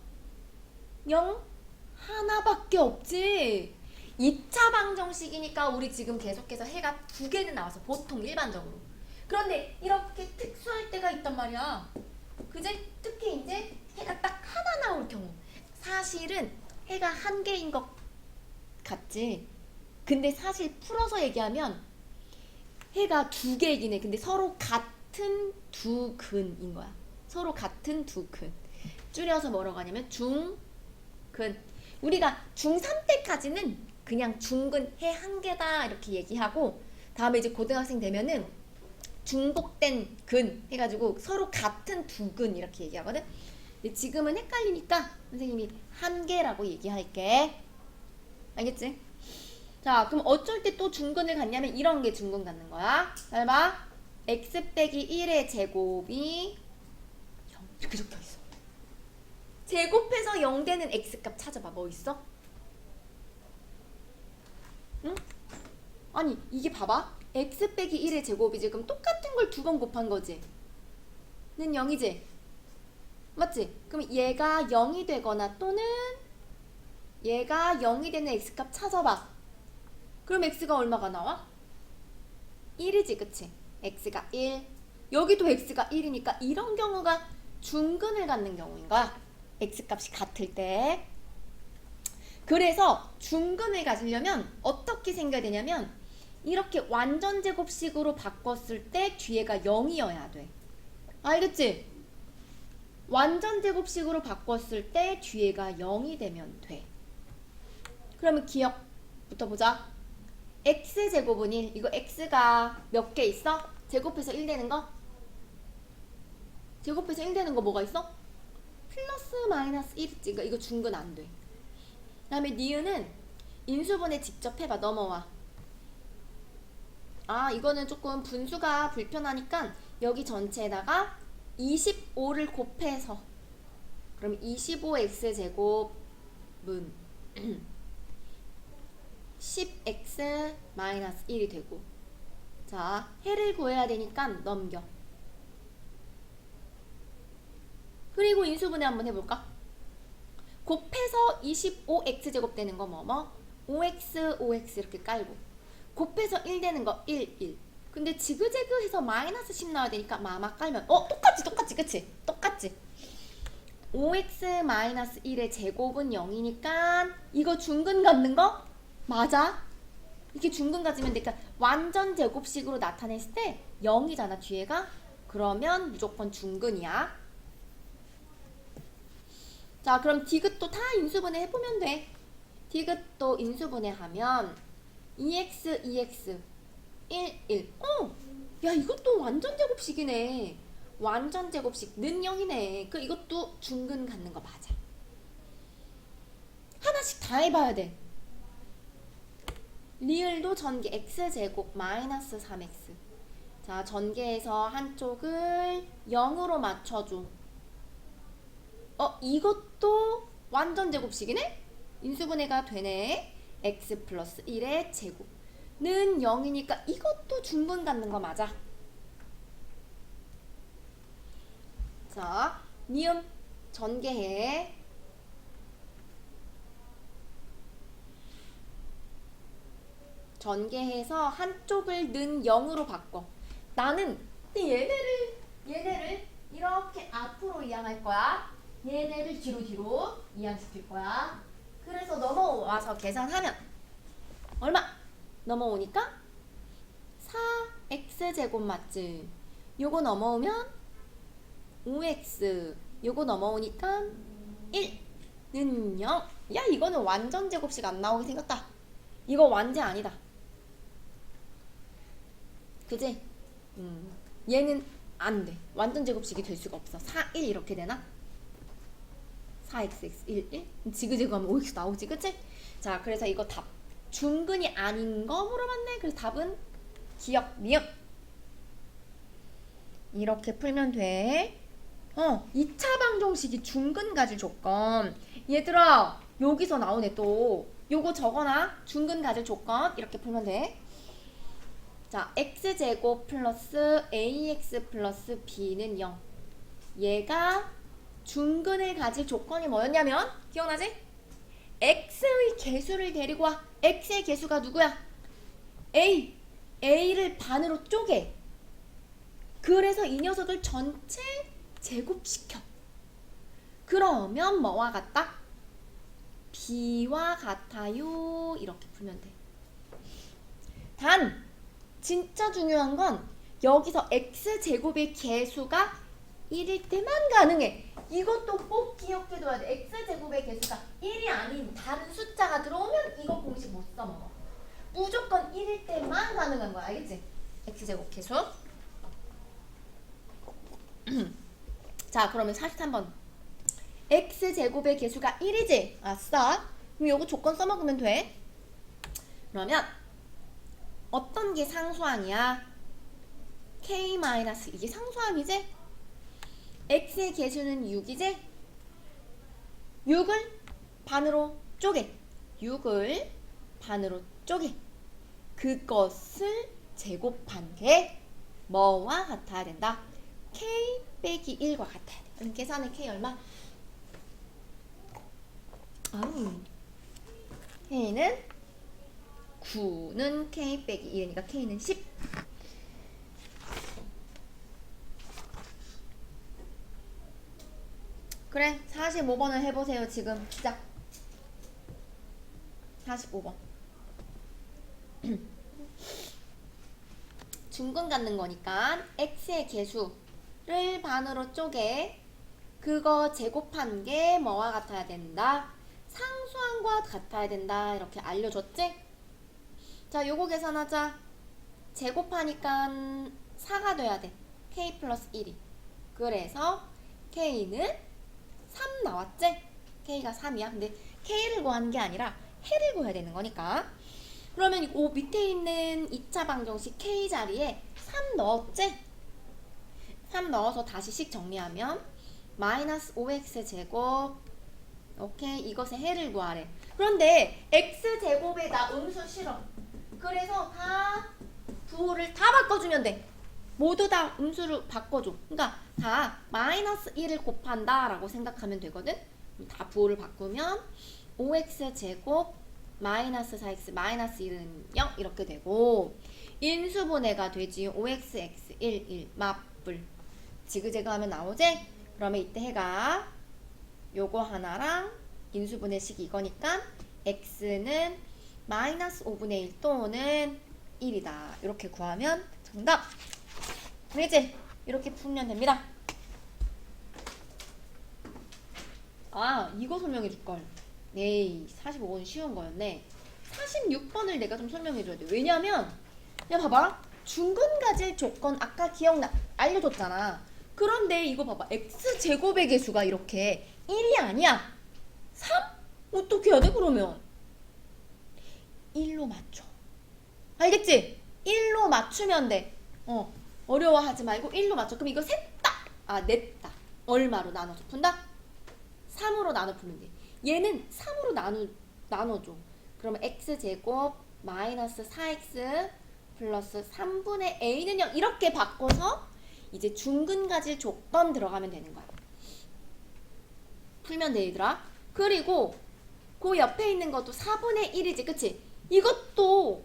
Speaker 1: 0 하나밖에 없지. 2차 방정식이니까 우리 지금 계속해서 해가 2개는 나와서 보통 일반적으로. 그런데 이렇게 특수할 때가 있단 말이야. 그지? 특히 이제 해가 딱 하나 나올 경우. 사실은 해가 1개인 것 같지. 근데 사실 풀어서 얘기하면 해가 2개이긴 해. 근데 서로 같은 두 근인 거야. 서로 같은 두 근. 줄여서 뭐라고 하냐면 중근. 우리가 중3 때까지는 그냥 중근 해 1개다 이렇게 얘기하고 다음에 이제 고등학생 되면은 중복된 근 해가지고 서로 같은 두 근 이렇게 얘기하거든. 근데 지금은 헷갈리니까 선생님이 1개라고 얘기할게. 알겠지? 자, 그럼 어쩔 때 또 중근을 갖냐면 이런 게 중근 갖는 거야. 잘 봐. x 빼기 1의 제곱이 0 이렇게 적혀있어. 제곱해서 0 되는 x값 찾아봐. 뭐 있어? 응? 아니 이게 봐봐. x 빼기 1의 제곱이 지금 똑같은 걸 2번 곱한 거지. 는 0이지? 맞지? 그럼 얘가 0이 되거나 또는 얘가 0이 되는 x값 찾아봐. 그럼 x가 얼마가 나와? 1이지, 그치? x가 1. 여기도 x가 1이니까 이런 경우가 중근을 갖는 경우인 거야. x값이 같을 때. 그래서 중근을 가지려면 어떻게 생겨야 되냐면 이렇게 완전 제곱식으로 바꿨을 때 뒤에가 0이어야 돼. 알겠지? 완전 제곱식으로 바꿨을 때 뒤에가 0이 되면 돼. 그러면 기억부터 보자. x제곱은 1. 이거 x가 몇 개 있어? 제곱해서 1 되는 거? 제곱해서 1 되는 거 뭐가 있어? 플러스 마이너스 1 있지. 그러니까 이거 중근 안 돼. 그 다음에 니은은 인수분해 직접 해봐. 넘어와. 아, 이거는 조금 분수가 불편하니까 여기 전체에다가 25를 곱해서 그럼 25x제곱은 10x 마이너스 1이 되고 자, 해를 구해야 되니까 넘겨. 그리고 인수분해 한번 해볼까? 곱해서 25x제곱 되는 거 뭐뭐? 5x, 5x 이렇게 깔고 곱해서 1 되는 거 1, 1. 근데 지그재그 해서 마이너스 10 나와야 되니까 마마 깔면 똑같지 그치? 똑같지? 5x 마이너스 1의 제곱은 0이니까 이거 중근 갖는 거? 맞아? 이렇게 중근 가지면 되니까 완전 제곱식으로 나타냈을 때 0이잖아 뒤에가. 그러면 무조건 중근이야. 자, 그럼 디귿도 다 인수분해 해보면 돼. 디귿도 인수분해 하면 2x, 2x 1, 1. 야 이것도 완전 제곱식이네. 완전 제곱식 는 0이네. 그 이것도 중근 갖는 거 맞아. 하나씩 다 해봐야 돼. 리을도 전개 x제곱 마이너스 3x. 자, 전개해서 한쪽을 0으로 맞춰줘. 이것도 완전 제곱식이네? 인수분해가 되네. x 플러스 1의 제곱는 0이니까 이것도 중근 갖는 거 맞아. 자, 니은 전개해. 전개해서 한쪽을 는 0으로 바꿔. 나는 얘네를 이렇게 앞으로 이항할 거야. 얘네를 뒤로 이항시킬 거야. 그래서 넘어와서 계산하면 얼마? 넘어오니까 4x제곱 맞지? 요거 넘어오면 5x, 요거 넘어오니까 1는 0. 야, 이거는 완전 제곱식 안 나오게 생겼다. 이거 완제 아니다. 그지? 얘는 안 돼. 완전 제곱식이 될 수가 없어. 4, 1 이렇게 되나? 4xx 1, 1? 지그재그 하면 5x 나오지, 그치? 자, 그래서 이거 답. 중근이 아닌 거 물어봤네. 그래서 답은 기억, 미역. 이렇게 풀면 돼. 2차 방정식이 중근 가질 조건. 얘들아, 여기서 나오네 또. 요거 적어놔. 중근 가질 조건. 이렇게 풀면 돼. 자, x제곱 플러스 ax 플러스 b는 0. 얘가 중근을 가질 조건이 뭐였냐면, 기억나지? x의 개수를 데리고 와. x의 개수가 누구야? a를 반으로 쪼개. 그래서 이 녀석을 전체 제곱시켜. 그러면 뭐와 같다? b와 같아요. 이렇게 풀면 돼. 단 진짜 중요한 건 여기서 x제곱의 개수가 1일 때만 가능해. 이것도 꼭 기억해둬야 돼. x제곱의 개수가 1이 아닌 다른 숫자가 들어오면 이거 공식 못 써먹어. 무조건 1일 때만 가능한 거야. 알겠지? x제곱 개수. 자, 그러면 43번. x제곱의 개수가 1이지? 아싸. 그럼 요거 조건 써먹으면 돼. 그러면 어떤 게 상수항이야? k- 이게 상수항이지? x의 개수는 6이지? 6을 반으로 쪼개. 6을 반으로 쪼개. 그것을 제곱한 게 뭐와 같아야 된다? k 빼기 1과 같아야 돼. 그럼 계산해. k 얼마? k는 9는 k 빼기 1이니까 k는 10. 그래, 45번을 해보세요. 지금 시작. 45번. 중근 갖는 거니까 x의 개수를 반으로 쪼개. 그거 제곱한 게 뭐와 같아야 된다? 상수항과 같아야 된다. 이렇게 알려줬지? 자, 요거 계산하자. 제곱하니까 4가 돼야 돼. k 플러스 1이. 그래서 k는 3 나왔지? k가 3이야. 근데 k를 구하는 게 아니라 해를 구해야 되는 거니까. 그러면 이 밑에 있는 2차 방정식 k 자리에 3 넣었지? 3 넣어서 다시 식 정리하면 마이너스 5x 제곱. 오케이, 이것의 해를 구하래. 그런데 x 제곱에 나 음수 싫어. 그래서 다 부호를 다 바꿔주면 돼. 모두 다 음수를 바꿔줘. 그러니까 다 마이너스 1을 곱한다 라고 생각하면 되거든. 다 부호를 바꾸면 5x 제곱 마이너스 4x 마이너스 1은 0 이렇게 되고, 인수분해가 되지. 5x x 1 1 맞불 지그재그 하면 나오지? 그러면 이때 해가 요거 하나랑 인수분해식 이거니까 x는 마이너스 5분의 1 또는 1이다. 이렇게 구하면 정답. 알겠지? 이렇게 풀면 됩니다. 아, 이거 설명해 줄걸. 에이, 45번 쉬운 거였네. 46번을 내가 좀 설명해 줘야 돼. 왜냐면 야, 봐봐. 중근 가질 조건 아까 기억나? 알려줬잖아. 그런데 이거 봐봐. x제곱의 개수가 이렇게 1이 아니야. 3? 어떻게 해야 돼 그러면? 1로 맞춰. 알겠지? 1로 맞추면 돼. 어려워하지 말고 1로 맞춰. 그럼 이거 셋다. 냈다. 얼마로 나눠서 푼다? 3으로 나눠 푸면 돼. 얘는 3으로 나눠줘. 그러면 x제곱 마이너스 4x 플러스 3분의 a는 0 이렇게 바꿔서 이제 중근 가질 조건 들어가면 되는 거야. 풀면 돼 얘들아. 그리고 그 옆에 있는 것도 4분의 1이지 그치? 이것도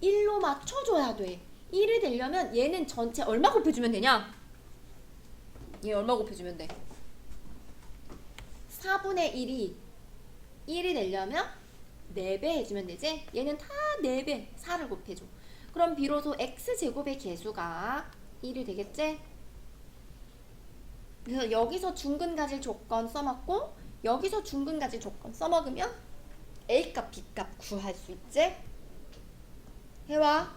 Speaker 1: 1로 맞춰줘야 돼. 1이 되려면 얘는 전체 얼마 곱해주면 되냐? 얘 얼마 곱해주면 돼? 4분의 1이 되려면 4배 해주면 되지? 얘는 다 4배 4를 곱해줘. 그럼 비로소 x제곱의 개수가 1이 되겠지? 그래서 여기서 중근 가질 조건 써먹고 여기서 중근 가질 조건 써먹으면 A값 B값 구할 수 있지? 해와.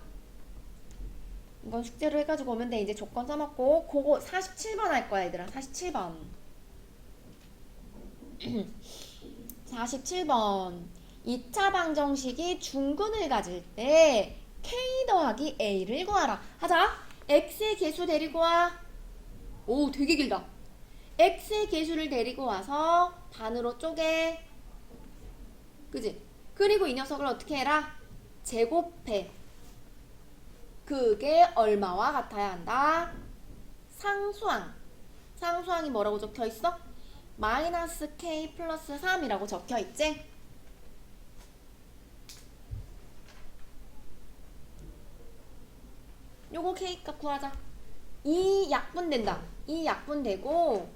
Speaker 1: 이건 숙제로 해가지고 오면 돼. 이제 조건 써먹고 그거 47번 할 거야 얘들아. 47번 47번 2차 방정식이 중근을 가질 때 K 더하기 A를 구하라. 하자. X의 개수 데리고 와. 오 되게 길다. X의 개수를 데리고 와서 반으로 쪼개. 그지? 그리고 이 녀석을 어떻게 해라? 제곱해. 그게 얼마와 같아야 한다? 상수항. 상수항이 뭐라고 적혀있어? 마이너스 K 플러스 3이라고 적혀있지? 요거 K값 구하자. 2 약분된다. 2 약분되고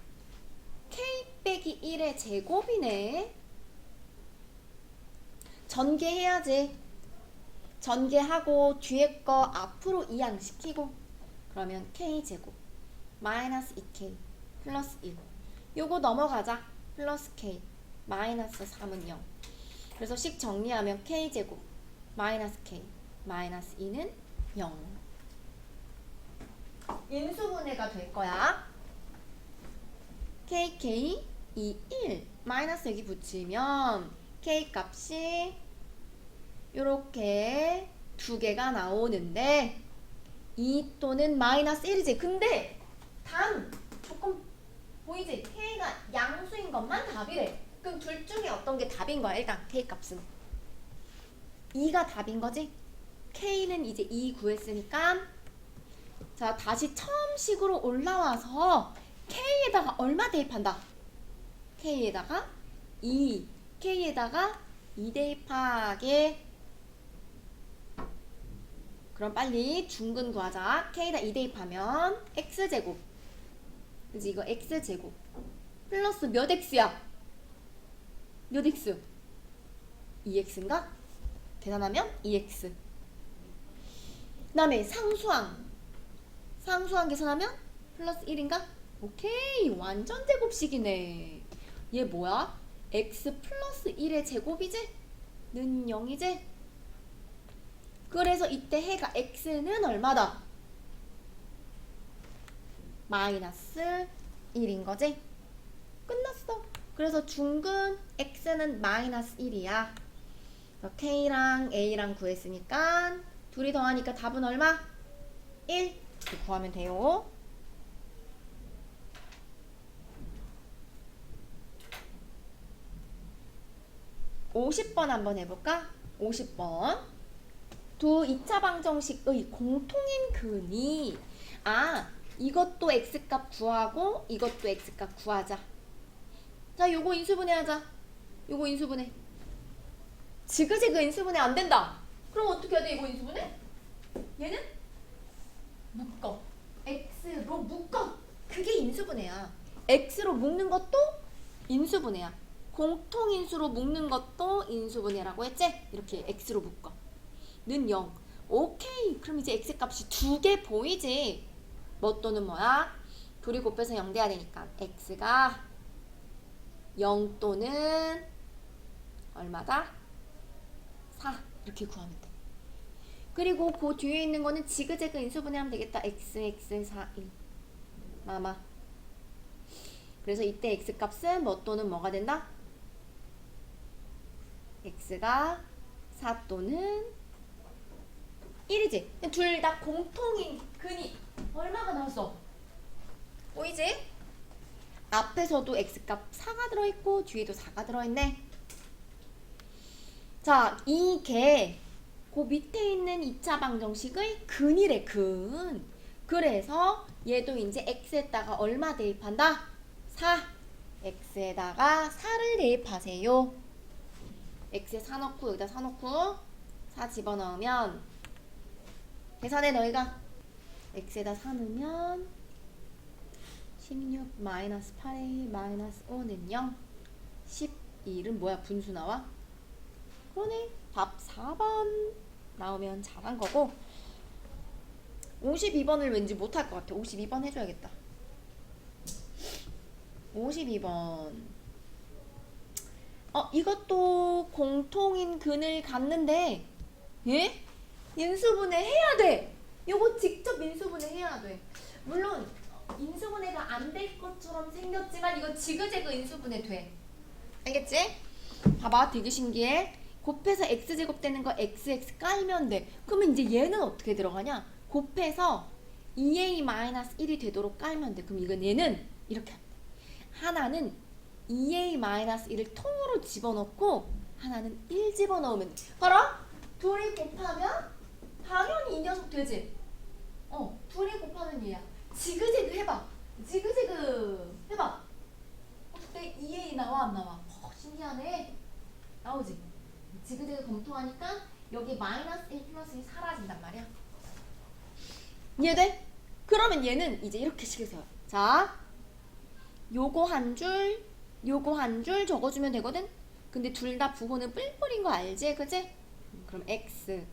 Speaker 1: K 빼기 1의 제곱이네. 전개해야지. 전개하고 뒤에 거 앞으로 이항시키고 그러면 K제곱 마이너스 2K 플러스 1 요거 넘어가자. 플러스 K 마이너스 3은 0. 그래서 식 정리하면 K제곱 마이너스 K 마이너스 2는 0. 인수분해가 될 거야. KK 2, 1 마이너스 여기 붙이면 K 값이 요렇게 두 개가 나오는데 2 또는 마이너스 1이지. 근데 단 조금 보이지? K가 양수인 것만 답이래. 그럼 둘 중에 어떤 게 답인 거야? 일단 K 값은 2가 답인 거지? K는 이제 2 구했으니까 자 다시 처음 식으로 올라와서 K에다가 얼마 대입한다? K에다가 2 K에다가 2 대입하게. 그럼 빨리 중근 구하자. K에다 2 대입하면 X제곱 그치? 이거 X제곱 플러스 몇 X야? 몇 X? 2X인가? 계산하면 2X. 그 다음에 상수항 계산하면 플러스 1인가? 오케이 완전 제곱식이네. 얘 뭐야? X 플러스 1의 제곱이지? 는 0이지? 그래서 이때 해가 X는 얼마다? 마이너스 1인 거지? 끝났어. 그래서 중근 X는 마이너스 1이야. K랑 A랑 구했으니까 둘이 더하니까 답은 얼마? 1 이렇게 구하면 돼요. (50번) 한번 해볼까? 50번 두 2차 방정식의 공통인 근이 이것도 X값 구하고 이것도 X값 구하자. 자 요거 인수분해 하자. 요거 인수분해. 지그재그 인수분해 안 된다. 그럼 어떻게 해야 돼 이거 인수분해? 얘는 묶어. X로 묶어. 그게 인수분해야. X로 묶는 것도 인수분해야. 공통인수로 묶는 것도 인수분해라고 했지? 이렇게 X로 묶어. 는 0. 오케이. 그럼 이제 X값이 두 개 보이지? 뭐 또는 뭐야? 둘이 곱해서 0 돼야 되니까 X가 0 또는 얼마다? 4 이렇게 구하면 돼. 그리고 그 뒤에 있는 거는 지그재그 인수분해하면 되겠다. X, X, 4, 1 마마. 그래서 이때 X값은 뭐 또는 뭐가 된다? X가 4 또는 1이지. 둘 다 공통인 근이 얼마가 나왔어? 보이지? 앞에서도 X값 4가 들어있고 뒤에도 4가 들어있네. 자, 이게 그 밑에 있는 2차 방정식의 근이래. 근. 그래서 얘도 이제 X에다가 얼마 대입한다? 4. x에다가 4를 대입하세요. x에 4 넣고 여기다 4 넣고 4 집어넣으면 계산해 너희가. x에다 4 넣으면 16 마이너스 8a 마이너스 5는 0. 12는 뭐야? 분수 나와? 그러네. 답 4번 나오면 잘한 거고. 52번을 왠지 못할 것 같아. 52번 해줘야겠다. 52번. 이것도 공통인 근을 갖는데, 예? 인수분해 해야 돼. 요거 직접 인수분해 해야 돼. 물론 인수분해가 안 될 것처럼 생겼지만 이거 지그재그 인수분해 돼. 알겠지? 봐봐, 되게 신기해. 곱해서 x제곱 되는 거 xx 깔면 돼. 그러면 이제 얘는 어떻게 들어가냐? 곱해서 2a-1이 되도록 깔면 돼. 그럼 이건 얘는 이렇게 하나는 2a-1을 통으로 집어넣고 하나는 1 집어넣으면 돼. 봐라! 둘이 곱하면 당연히 이 녀석 되지? 둘이 곱하면 얘야. 지그재그 해봐. 지그재그 해봐. 어떻게 2a 나와 안 나와? 신기하네. 나오지? 지그재그 검토하니까 여기 마이너스 1 플러스 1 사라진단 말이야. 이해돼? 그러면 얘는 이제 이렇게 식에서 자, 요거 한 줄, 요거 한 줄 적어주면 되거든? 근데 둘 다 부호는 뿔뿔인 거 알지? 그지? 그럼 x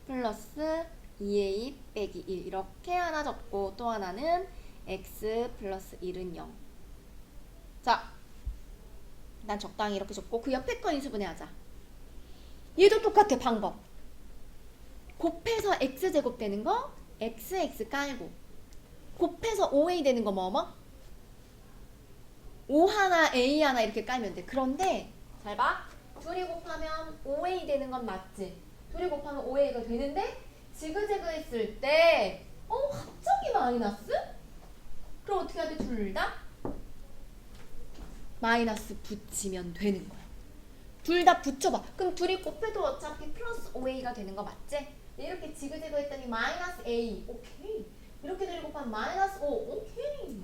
Speaker 1: 플러스 2a 빼기 1 이렇게 하나 적고 또 하나는 x 플러스 1은 0. 자, 난 적당히 이렇게 적고 그 옆에 거 인수분해 하자. 얘도 똑같아. 방법. 곱해서 x제곱 되는 거 xx 깔고 곱해서 5a 되는 거 뭐? 5 하나 a 하나 이렇게 깔면 돼. 그런데 잘 봐. 둘이 곱하면 5a 되는 건 맞지? 둘이 곱하면 5a가 되는데 지그재그 했을 때 갑자기 마이너스? 그럼 어떻게 해야 돼? 둘 다? 마이너스 붙이면 되는 거야. 둘 다 붙여봐. 그럼 둘이 곱해도 어차피 플러스 5a가 되는 거 맞지? 이렇게 지그재그 했더니 마이너스 a. 오케이. 이렇게 둘이 곱하면 마이너스 5. 오케이.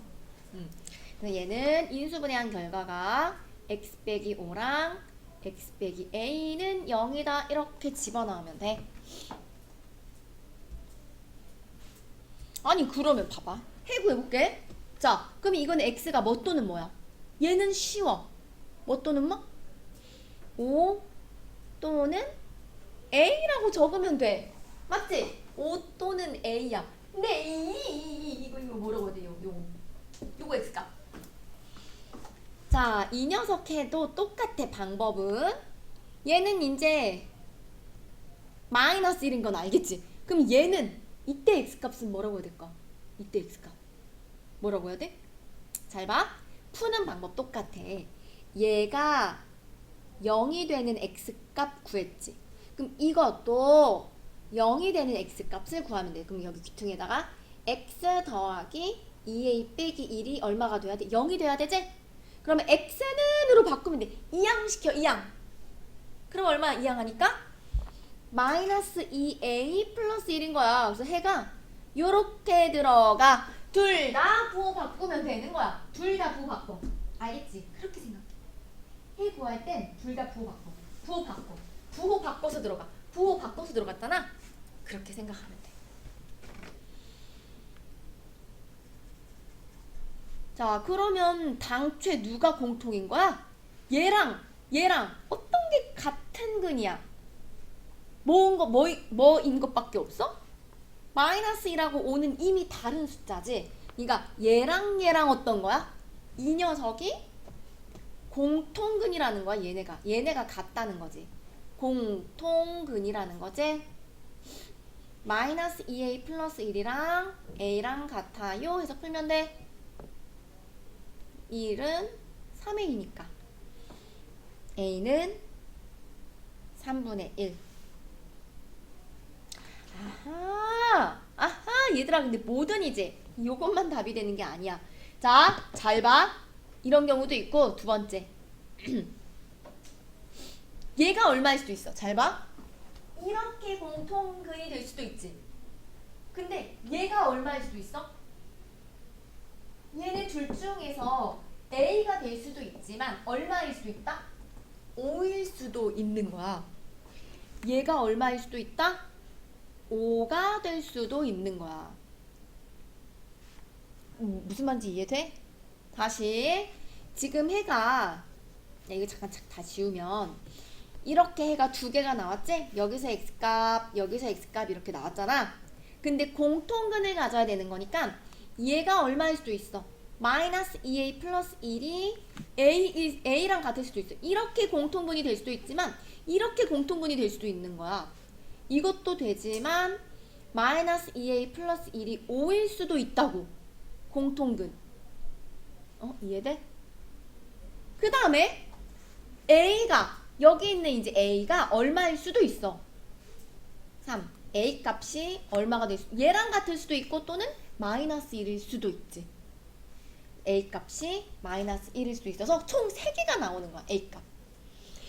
Speaker 1: 그래서 얘는 인수분해한 결과가 x 빼기 5랑 x 빼기 a는 0이다. 이렇게 집어넣으면 돼. 아니 그러면 봐봐. 해구해볼게. 자, 그럼 이거는 x가 뭐 또는 뭐야? 얘는 쉬워. 뭐 또는 뭐? 5 또는 a라고 적으면 돼. 맞지? 5 또는 a야. 근데 이거 뭐라고 해야 돼요? 요거 x값. 자, 이 녀석 해도 똑같아. 방법은 얘는 이제 마이너스 1인 건 알겠지? 그럼 얘는 이때 x값은 뭐라고 해야 될까? 이때 x값 뭐라고 해야 돼? 잘 봐. 푸는 방법 똑같아. 얘가 0이 되는 x값 구했지. 그럼 이것도 0이 되는 x값을 구하면 돼. 그럼 여기 귀퉁에다가 x 더하기 2a 빼기 1이 얼마가 돼야 돼? 0이 돼야 되지? 그러면 x는으로 바꾸면 돼. 이항시켜. 이항. 그럼 얼마 이항하니까? 마이너스 2a 플러스 1인 거야. 그래서 해가 요렇게 들어가. 둘 다 부호 바꾸면 되는 거야. 둘 다 부호 바꿔. 알겠지? 그렇게 생각해. 해 구할 땐 둘 다 부호 바꿔. 부호 바꿔. 부호 바꿔서 들어가. 부호 바꿔서 들어갔잖아? 그렇게 생각하면 돼. 자, 그러면 당최 누가 공통인 거야? 얘랑 어떤 게 같은 근이야? 뭐인 것밖에 없어? 마이너스 1하고 5는 이미 다른 숫자지. 그러니까 얘랑 어떤 거야? 이 녀석이 공통근이라는 거야. 얘네가 같다는 거지. 공통근이라는 거지. 마이너스 2a 플러스 1이랑 a랑 같아요 해서 풀면 돼. 1은 3a니까 a는 3분의 1. 아하 얘들아, 근데 뭐든이지 요것만 답이 되는 게 아니야. 자, 잘 봐. 이런 경우도 있고, 두 번째 얘가 얼마일 수도 있어. 잘 봐. 이렇게 공통근이 될 수도 있지. 근데 얘가 얼마일 수도 있어? 얘네 둘 중에서 A가 될 수도 있지만 얼마일 수도 있다? 5일 수도 있는 거야. 얘가 얼마일 수도 있다? 5가 될 수도 있는 거야. 무슨 말인지 이해돼? 다시 지금 해가 이거 잠깐 다 지우면 이렇게 해가 두 개가 나왔지? 여기서 x값 여기서 x값 이렇게 나왔잖아. 근데 공통근을 가져야 되는 거니까 얘가 얼마일 수도 있어. 마이너스 2a 플러스 1이 a랑 같을 수도 있어. 이렇게 공통분이 될 수도 있지만 이렇게 공통분이 될 수도 있는 거야. 이것도 되지만 마이너스 2a 플러스 1이 5일 수도 있다고. 공통근. 이해돼? 그 다음에 a가 여기 있는 이제 a가 얼마일 수도 있어. 3. a 값이 얼마가 될 수, 얘랑 같을 수도 있고 또는 마이너스 1일 수도 있지. a 값이 마이너스 1일 수도 있어서 총 3개가 나오는 거야. a 값.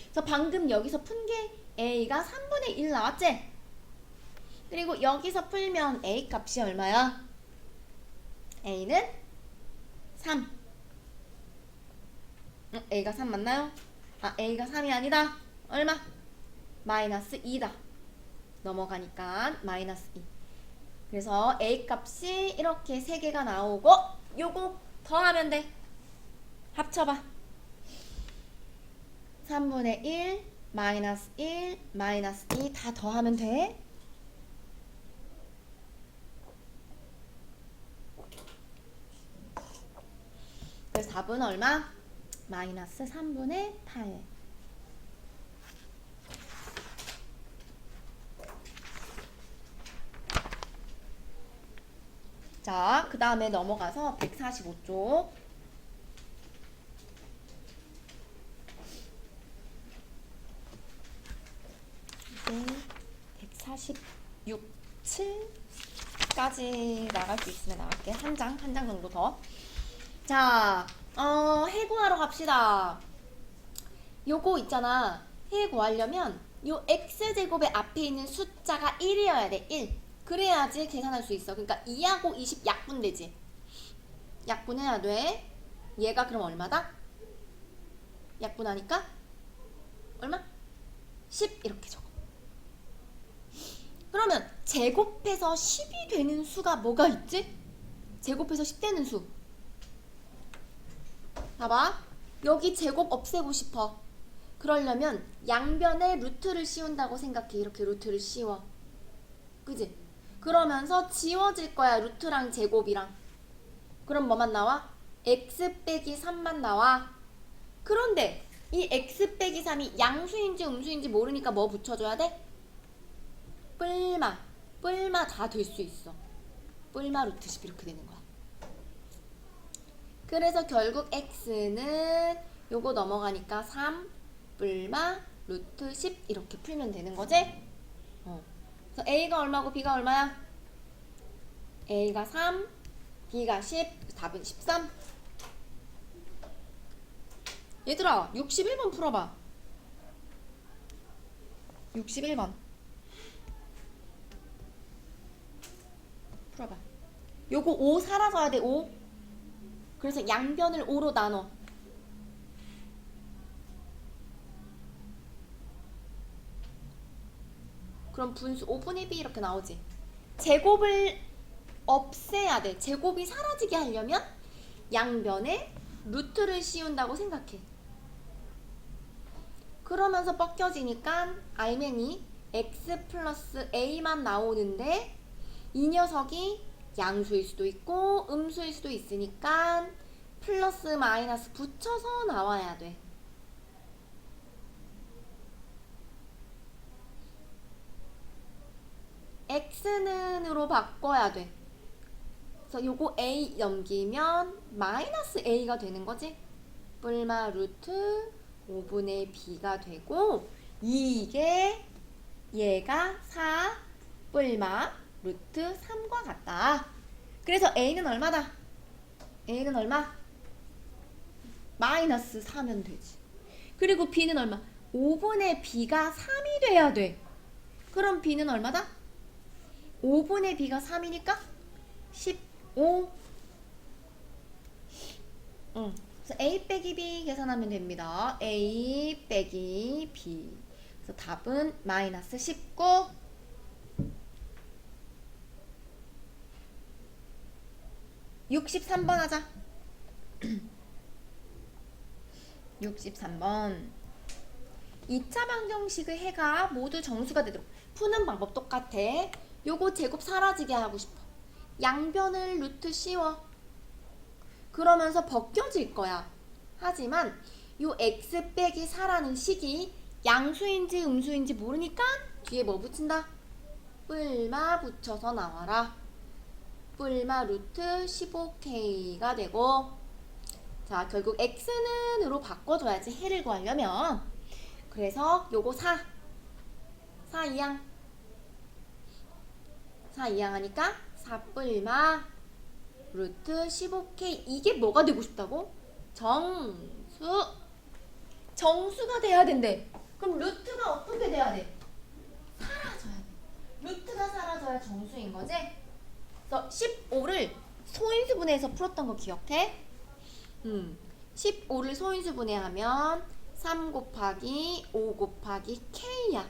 Speaker 1: 그래서 방금 여기서 푼 게 a가 3분의 1 나왔지? 그리고 여기서 풀면 a 값이 얼마야? a는 3. a가 3 맞나요? a가 3이 아니다. 얼마? 마이너스 2다. 넘어가니까 마이너스 2. 그래서 a 값이 이렇게 3개가 나오고 요거 더하면 돼. 합쳐봐. 3분의 1, 마이너스 1, 마이너스 2 다 더하면 돼. 그래서 답은 얼마? 마이너스 3분의 8. 자, 그 다음에 넘어가서 145쪽. 이제 146, 7까지 나갈 수 있으면 나갈게. 한 장 정도 더. 자, 해구하러 갑시다. 요거 있잖아. 해구하려면 요 x제곱의 앞에 있는 숫자가 1이어야 돼. 1. 그래야지 계산할 수 있어. 그러니까 2하고 20 약분되지. 약분해야 돼. 얘가 그럼 얼마다? 약분하니까 얼마? 10 이렇게 적어. 그러면 제곱해서 10이 되는 수가 뭐가 있지? 제곱해서 10 되는 수. 봐봐. 여기 제곱 없애고 싶어. 그러려면 양변에 루트를 씌운다고 생각해. 이렇게 루트를 씌워. 그지? 그러면서 지워질 거야. 루트랑 제곱이랑. 그럼 뭐만 나와? x 빼기 3만 나와. 그런데 이 x 빼기 3이 양수인지 음수인지 모르니까 뭐 붙여줘야 돼? 뿔마. 뿔마 다 될 수 있어. 뿔마 루트 10 이렇게 되는 거야. 그래서 결국 x는 요거 넘어가니까 3 뿔마 루트 10 이렇게 풀면 되는 거지? 그래서 a가 얼마고 b가 얼마야? a가 3, b가 10, 답은 13. 얘들아 61번 풀어봐. 61번 풀어봐. 요거 5 사라져야 돼. 5. 그래서 양변을 5로 나눠. 그럼 분수 5분의 b 이렇게 나오지. 제곱을 없애야 돼. 제곱이 사라지게 하려면 양변에 루트를 씌운다고 생각해. 그러면서 벗겨지니까 알맹이 x 플러스 a만 나오는데 이 녀석이 양수일 수도 있고 음수일 수도 있으니까 플러스 마이너스 붙여서 나와야 돼. x는으로 바꿔야 돼. 그래서 요거 a 넘기면 마이너스 a가 되는 거지. 뿔마 루트 5분의 b가 되고 이게 얘가 4 뿔마 루트 3과 같다. 그래서 a는 얼마다? a는 얼마? 마이너스 4면 되지. 그리고 b는 얼마? 5분의 b가 3이 돼야 돼. 그럼 b는 얼마다? 5분의 b가 3이니까 15. 그래서 A 빼기 B 계산하면 됩니다. A 빼기 B. 그래서 답은 마이너스 19. 63번 하자. 63번. 2차 방정식의 해가 모두 정수가 되도록 푸는 방법 똑같아. 요거 제곱 사라지게 하고 싶어. 양변을 루트 씌워. 그러면서 벗겨질 거야. 하지만 요 x 빼기 4라는 식이 양수인지 음수인지 모르니까 뒤에 뭐 붙인다? 뿔마 붙여서 나와라. 뿔마 루트 15k가 되고, 자 결국 x는 으로 바꿔줘야지 해를 구하려면. 그래서 요거 4 이항 하니까 4뿔마 루트 15k. 이게 뭐가 되고 싶다고? 정수가 돼야 된대. 그럼 루트가 어떻게 돼야 돼? 사라져야 돼. 루트가 사라져야 정수인 거지? 그래서 15를 소인수분해해서 풀었던 거 기억해? 15를 소인수분해하면 3 곱하기 5 곱하기 k야.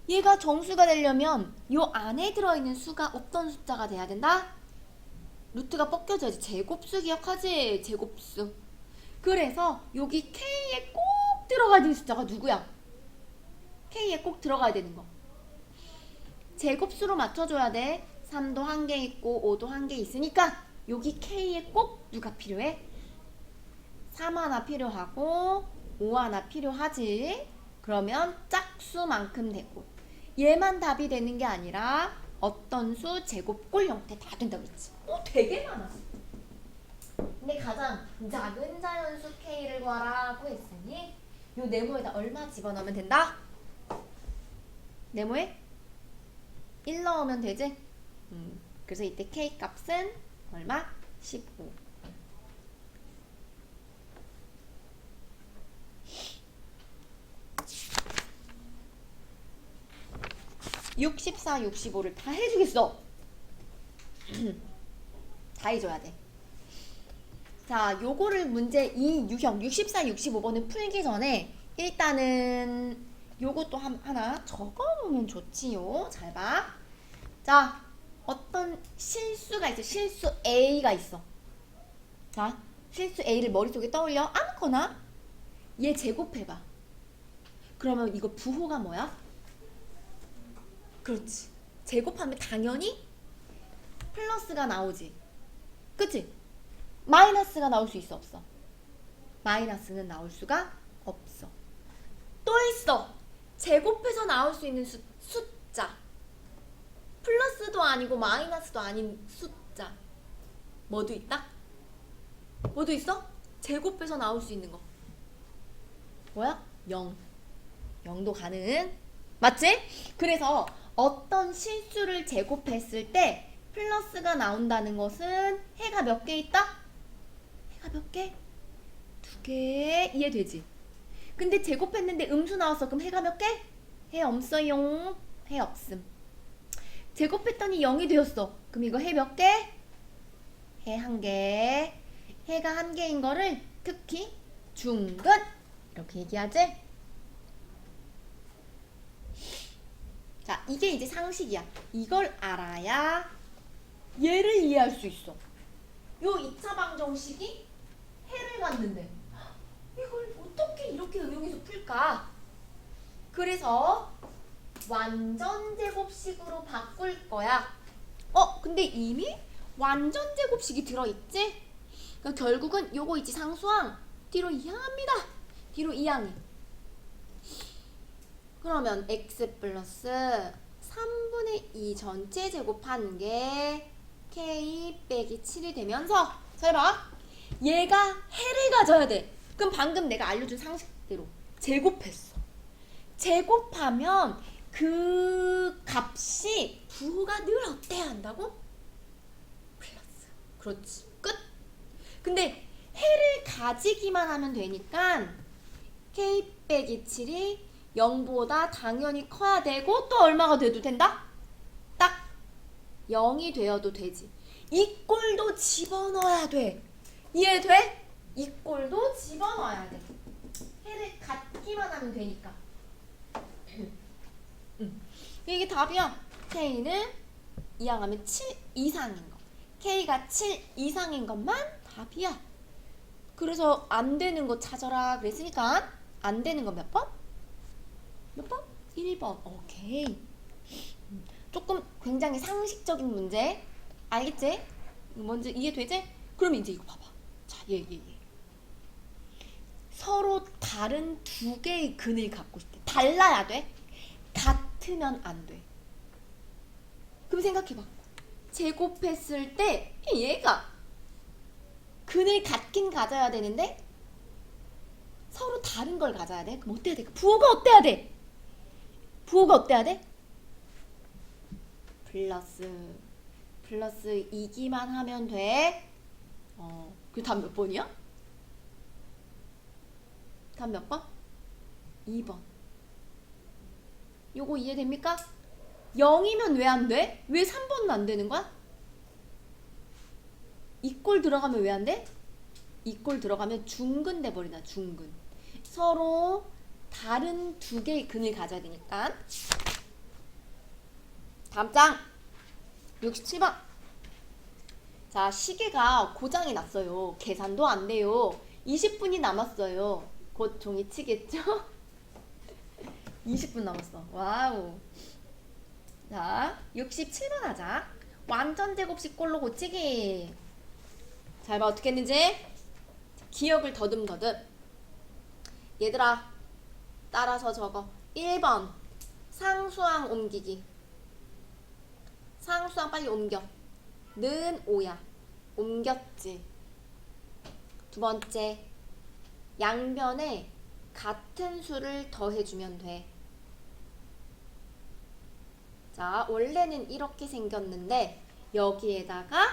Speaker 1: 얘가 정수가 되려면 요 안에 들어있는 수가 어떤 숫자가 돼야 된다? 루트가 벗겨져야지. 제곱수 기억하지? 제곱수. 그래서 여기 k에 꼭 들어가야 되는 숫자가 누구야? k에 꼭 들어가야 되는 거. 제곱수로 맞춰줘야 돼. 3도 한 개 있고 5도 한 개 있으니까 여기 k에 꼭 누가 필요해? 3 하나 필요하고 5 하나 필요하지. 그러면 짝수만큼 되고, 얘만 답이 되는 게 아니라 어떤 수 제곱꼴 형태 다 된다고 했지. 되게 많아. 근데 가장 작은 자연수 k를 구하라고 했으니 요 네모에다 얼마 집어넣으면 된다? 네모에 1 넣으면 되지? 그래서 이때 k 값은 얼마? 15. 64, 65를 다 해주겠어. 다 해줘야 돼. 자, 요거를 문제 이 유형 64, 65번을 풀기 전에 일단은 요것도 하나 적어놓으면 좋지요. 잘 봐. 자, 어떤 실수가 있어. 실수 A가 있어. 자, 실수 A를 머릿속에 떠올려. 아무거나 얘 제곱해봐. 그러면 이거 부호가 뭐야? 그렇지. 제곱하면 당연히 플러스가 나오지. 그치? 마이너스가 나올 수 있어, 없어? 마이너스는 나올 수가 없어. 또 있어. 제곱해서 나올 수 있는 숫자. 플러스도 아니고 마이너스도 아닌 숫자. 뭐도 있다? 뭐도 있어? 제곱해서 나올 수 있는 거. 뭐야? 0. 0도 가능. 맞지? 그래서 어떤 실수를 제곱했을 때 플러스가 나온다는 것은 해가 몇 개 있다? 해가 몇 개? 2개. 이해되지? 근데 제곱했는데 음수 나왔어. 그럼 해가 몇 개? 해 없어요. 해 없음. 제곱했더니 0이 되었어. 그럼 이거 해 몇 개? 해 1개. 해가 1개인 거를 특히 중근 이렇게 얘기하지? 자, 이게 이제 상식이야. 이걸 알아야 얘를 이해할 수 있어. 요 2차 방정식이 해를 갖는데 이걸 어떻게 이렇게 응용해서 풀까? 그래서 완전 제곱식으로 바꿀 거야. 근데 이미 완전 제곱식이 들어있지? 그러니까 결국은 요거 있지, 상수항. 뒤로 이항합니다. 뒤로 이항이. 그러면 x 플러스 3분의 2 전체 제곱한 게 k 빼기 7이 되면서, 잘 봐. 얘가 해를 가져야 돼. 그럼 방금 내가 알려준 상식대로 제곱했어. 제곱하면 그 값이 부호가 늘 어때야 한다고? 플러스. 그렇지. 끝. 근데 해를 가지기만 하면 되니까 k 빼기 7이 0보다 당연히 커야 되고, 또 얼마가 돼도 된다? 딱 0이 되어도 되지. 이 꼴도 집어넣어야 돼. 이해돼? 이 꼴도 집어넣어야 돼. 해를 갖기만 하면 되니까. 이게 답이야. K는 이항하면 7 이상인 거. K가 7 이상인 것만 답이야. 그래서 안 되는 거 찾아라 그랬으니까 안 되는 거 몇 번? 몇 번? 1번. 오케이. 조금 굉장히 상식적인 문제. 알겠지? 뭔지 이해되지? 그럼 이제 이거 봐봐. 자, 얘. 서로 다른 두 개의 근을 갖고 있대. 달라야 돼. 같으면 안 돼. 그럼 생각해봐. 제곱했을 때 얘가 근을 같긴 가져야 되는데 서로 다른 걸 가져야 돼. 그럼 어때야 돼? 부호가 어때야 돼? 부호가 어때야 돼? 플러스 이기만 하면 돼. 그 다음 몇 번이야? 다음 몇 번? 2번. 요거 이해됩니까? 0이면 왜 안 돼? 왜 3번은 안 되는 거야? 이 꼴 들어가면 왜 안 돼? 이 꼴 들어가면 중근 돼버리나 중근. 서로 다른 두 개의 근을 가져야 되니까. 다음 장 67번. 자, 시계가 고장이 났어요. 계산도 안 돼요. 20분이 남았어요. 곧 종이 치겠죠? 20분 남았어. 와우. 자, 67번 하자. 완전 제곱식 꼴로 고치기. 잘 봐, 어떻게 했는지. 기억을 더듬더듬. 얘들아, 따라서 적어. 1번 상수항 옮기기. 상수항 빨리 옮겨. 는 5야. 옮겼지. 두 번째, 양변에 같은 수를 더해주면 돼. 자, 원래는 이렇게 생겼는데 여기에다가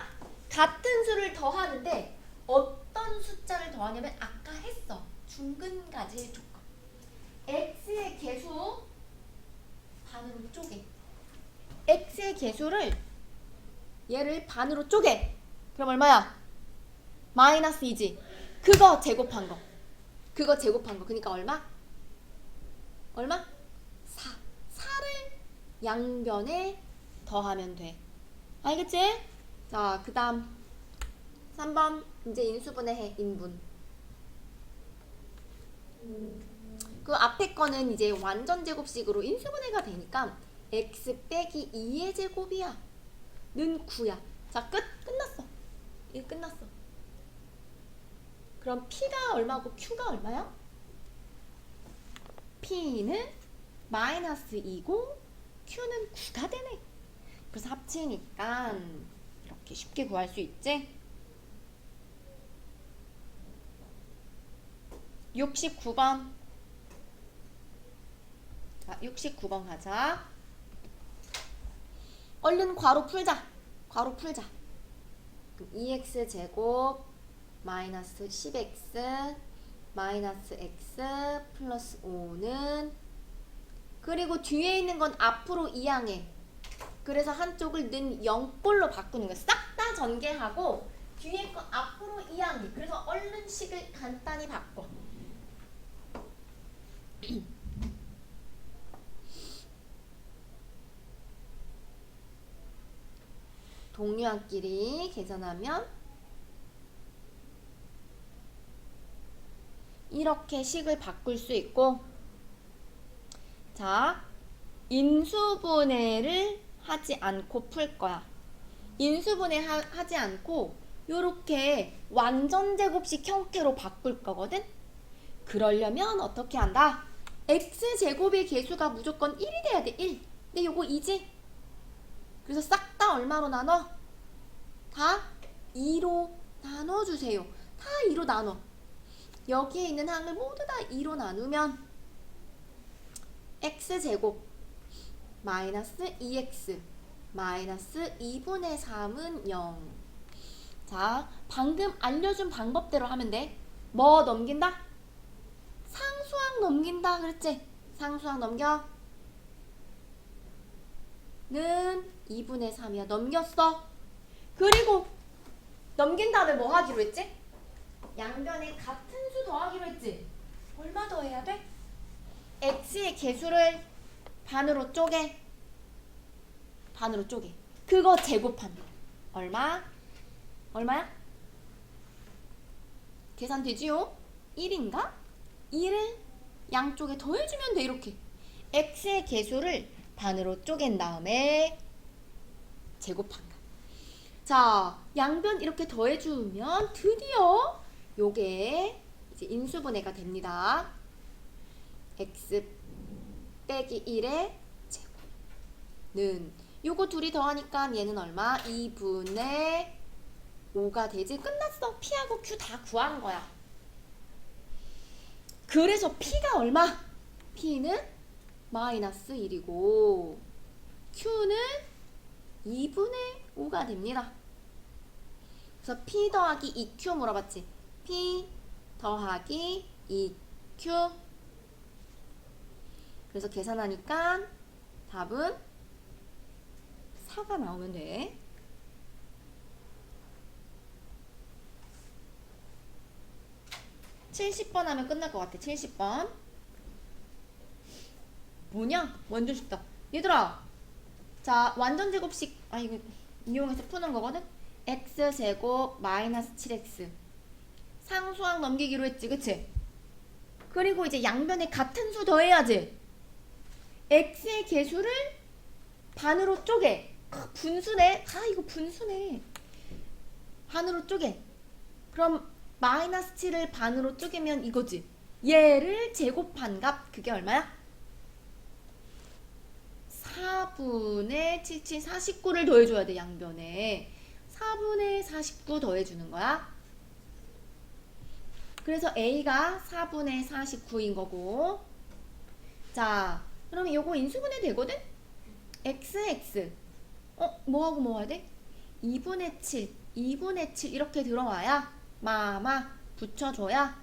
Speaker 1: 같은 수를 더하는데 어떤 숫자를 더하냐면 아까 했어. 중근가지의 조건. x의 개수 반으로 쪼개. x의 개수를 얘를 반으로 쪼개. 그럼 얼마야? 마이너스 2지. 그거 제곱한 거. 그러니까 얼마? 얼마? 4. 4를 양변에 더하면 돼. 알겠지? 자, 그 다음 3번 이제 인수분해 해. 인분. 그 앞에 거는 이제 완전 제곱식으로 인수분해가 되니까 x 빼기 2의 제곱이야. 는 9야. 자, 끝났어. 이거 끝났어. 그럼 P가 얼마고 Q가 얼마야? P는 마이너스 2고 Q는 9가 되네. 그래서 합치니까 이렇게 쉽게 구할 수 있지? 69번. 자, 69번 가자. 얼른 괄호 풀자. 그럼 2x 제곱 마이너스 10x 마이너스 x 플러스 5는, 그리고 뒤에 있는 건 앞으로 이항해. 그래서 한쪽을 는 0꼴로 바꾸는 거야. 싹 다 전개하고 뒤에 거 앞으로 이항해. 그래서 얼른 식을 간단히 바꿔. 동류항끼리 계산하면 이렇게 식을 바꿀 수 있고, 자, 인수분해를 하지 않고 풀 거야. 인수분해 하지 않고 요렇게 완전 제곱식 형태로 바꿀 거거든. 그러려면 어떻게 한다? x제곱의 개수가 무조건 1이 돼야 돼. 1. 근데 요거 2지? 그래서 싹 다 얼마로 나눠? 다 2로 나눠주세요. 다 2로 나눠. 여기에 있는 항을 모두 다 2로 나누면 x제곱 마이너스 2x 마이너스 2분의 3은 0. 자, 방금 알려준 방법대로 하면 돼. 뭐 넘긴다? 상수항 넘긴다 그랬지? 상수항 넘겨. 는 2분의 3이야. 넘겼어. 그리고 넘긴 다음에 뭐 하기로 했지? 양변에 같은 수 더하기로 했지?
Speaker 2: 얼마 더 해야 돼?
Speaker 1: x의 개수를 반으로 쪼개. 반으로 쪼개. 그거 제곱한 거. 얼마? 얼마야? 계산되지요? 1인가? 1을 양쪽에 더해주면 돼. 이렇게 x의 개수를 반으로 쪼갠 다음에 제곱한 거. 자, 양변 이렇게 더해주면 드디어 요게 이제 인수분해가 됩니다. x 빼기 1의 제곱는 요거 둘이 더하니까 얘는 얼마? 2분의 5가 되지. 끝났어. P하고 Q 다 구한 거야. 그래서 P가 얼마? P는 마이너스 1이고 Q는 2분의 5가 됩니다. 그래서 P 더하기 2Q 물어봤지? P 더하기 2Q. 그래서 계산하니까 답은 4가 나오면 돼. (70번) 하면 끝날 것 같아. 70번 뭐냐? 완전 쉽다. 얘들아, 자, 완전 제곱식 이거 이용해서 푸는 거거든. x제곱 마이너스 7x 상수항 넘기기로 했지, 그치? 그리고 이제 양변에 같은 수 더해야지. x의 개수를 반으로 쪼개. 분수네. 이거 분수네. 반으로 쪼개. 그럼 마이너스 7을 반으로 쪼개면 이거지. 얘를 제곱한 값, 그게 얼마야? 4분의 7, 49를 더해줘야 돼. 양변에 4분의 49 더해주는 거야. 그래서 A가 4분의 49인 거고. 자, 그러면 요거 인수분해 되거든? x 뭐하고 뭐 해야 돼? 2분의 7 이렇게 들어와야 마마 붙여줘야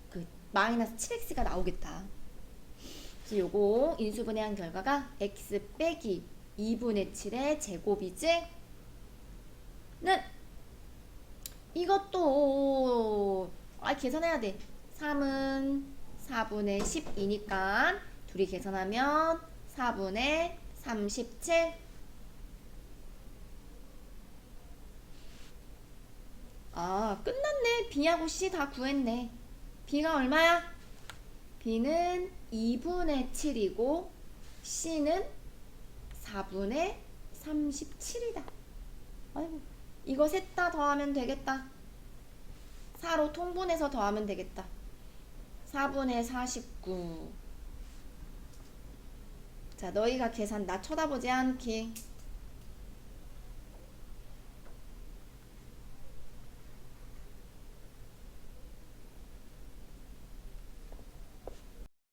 Speaker 1: 그 마이너스 7x가 나오겠다. 그래서 요거 인수분해한 결과가 x 빼기 2분의 7의 제곱이지? 는 이것도 계산해야 돼. 3은 4분의 12니까 둘이 계산하면 4분의 37. 끝났네. B하고 C 다 구했네. B가 얼마야? B는 2분의 7이고 C는 4분의 37이다. 아이고, 이거 셋 다 더하면 되겠다. 4로 통분해서 더하면 되겠다. 4분의 49. 자, 너희가 계산 나 쳐다보지 않기.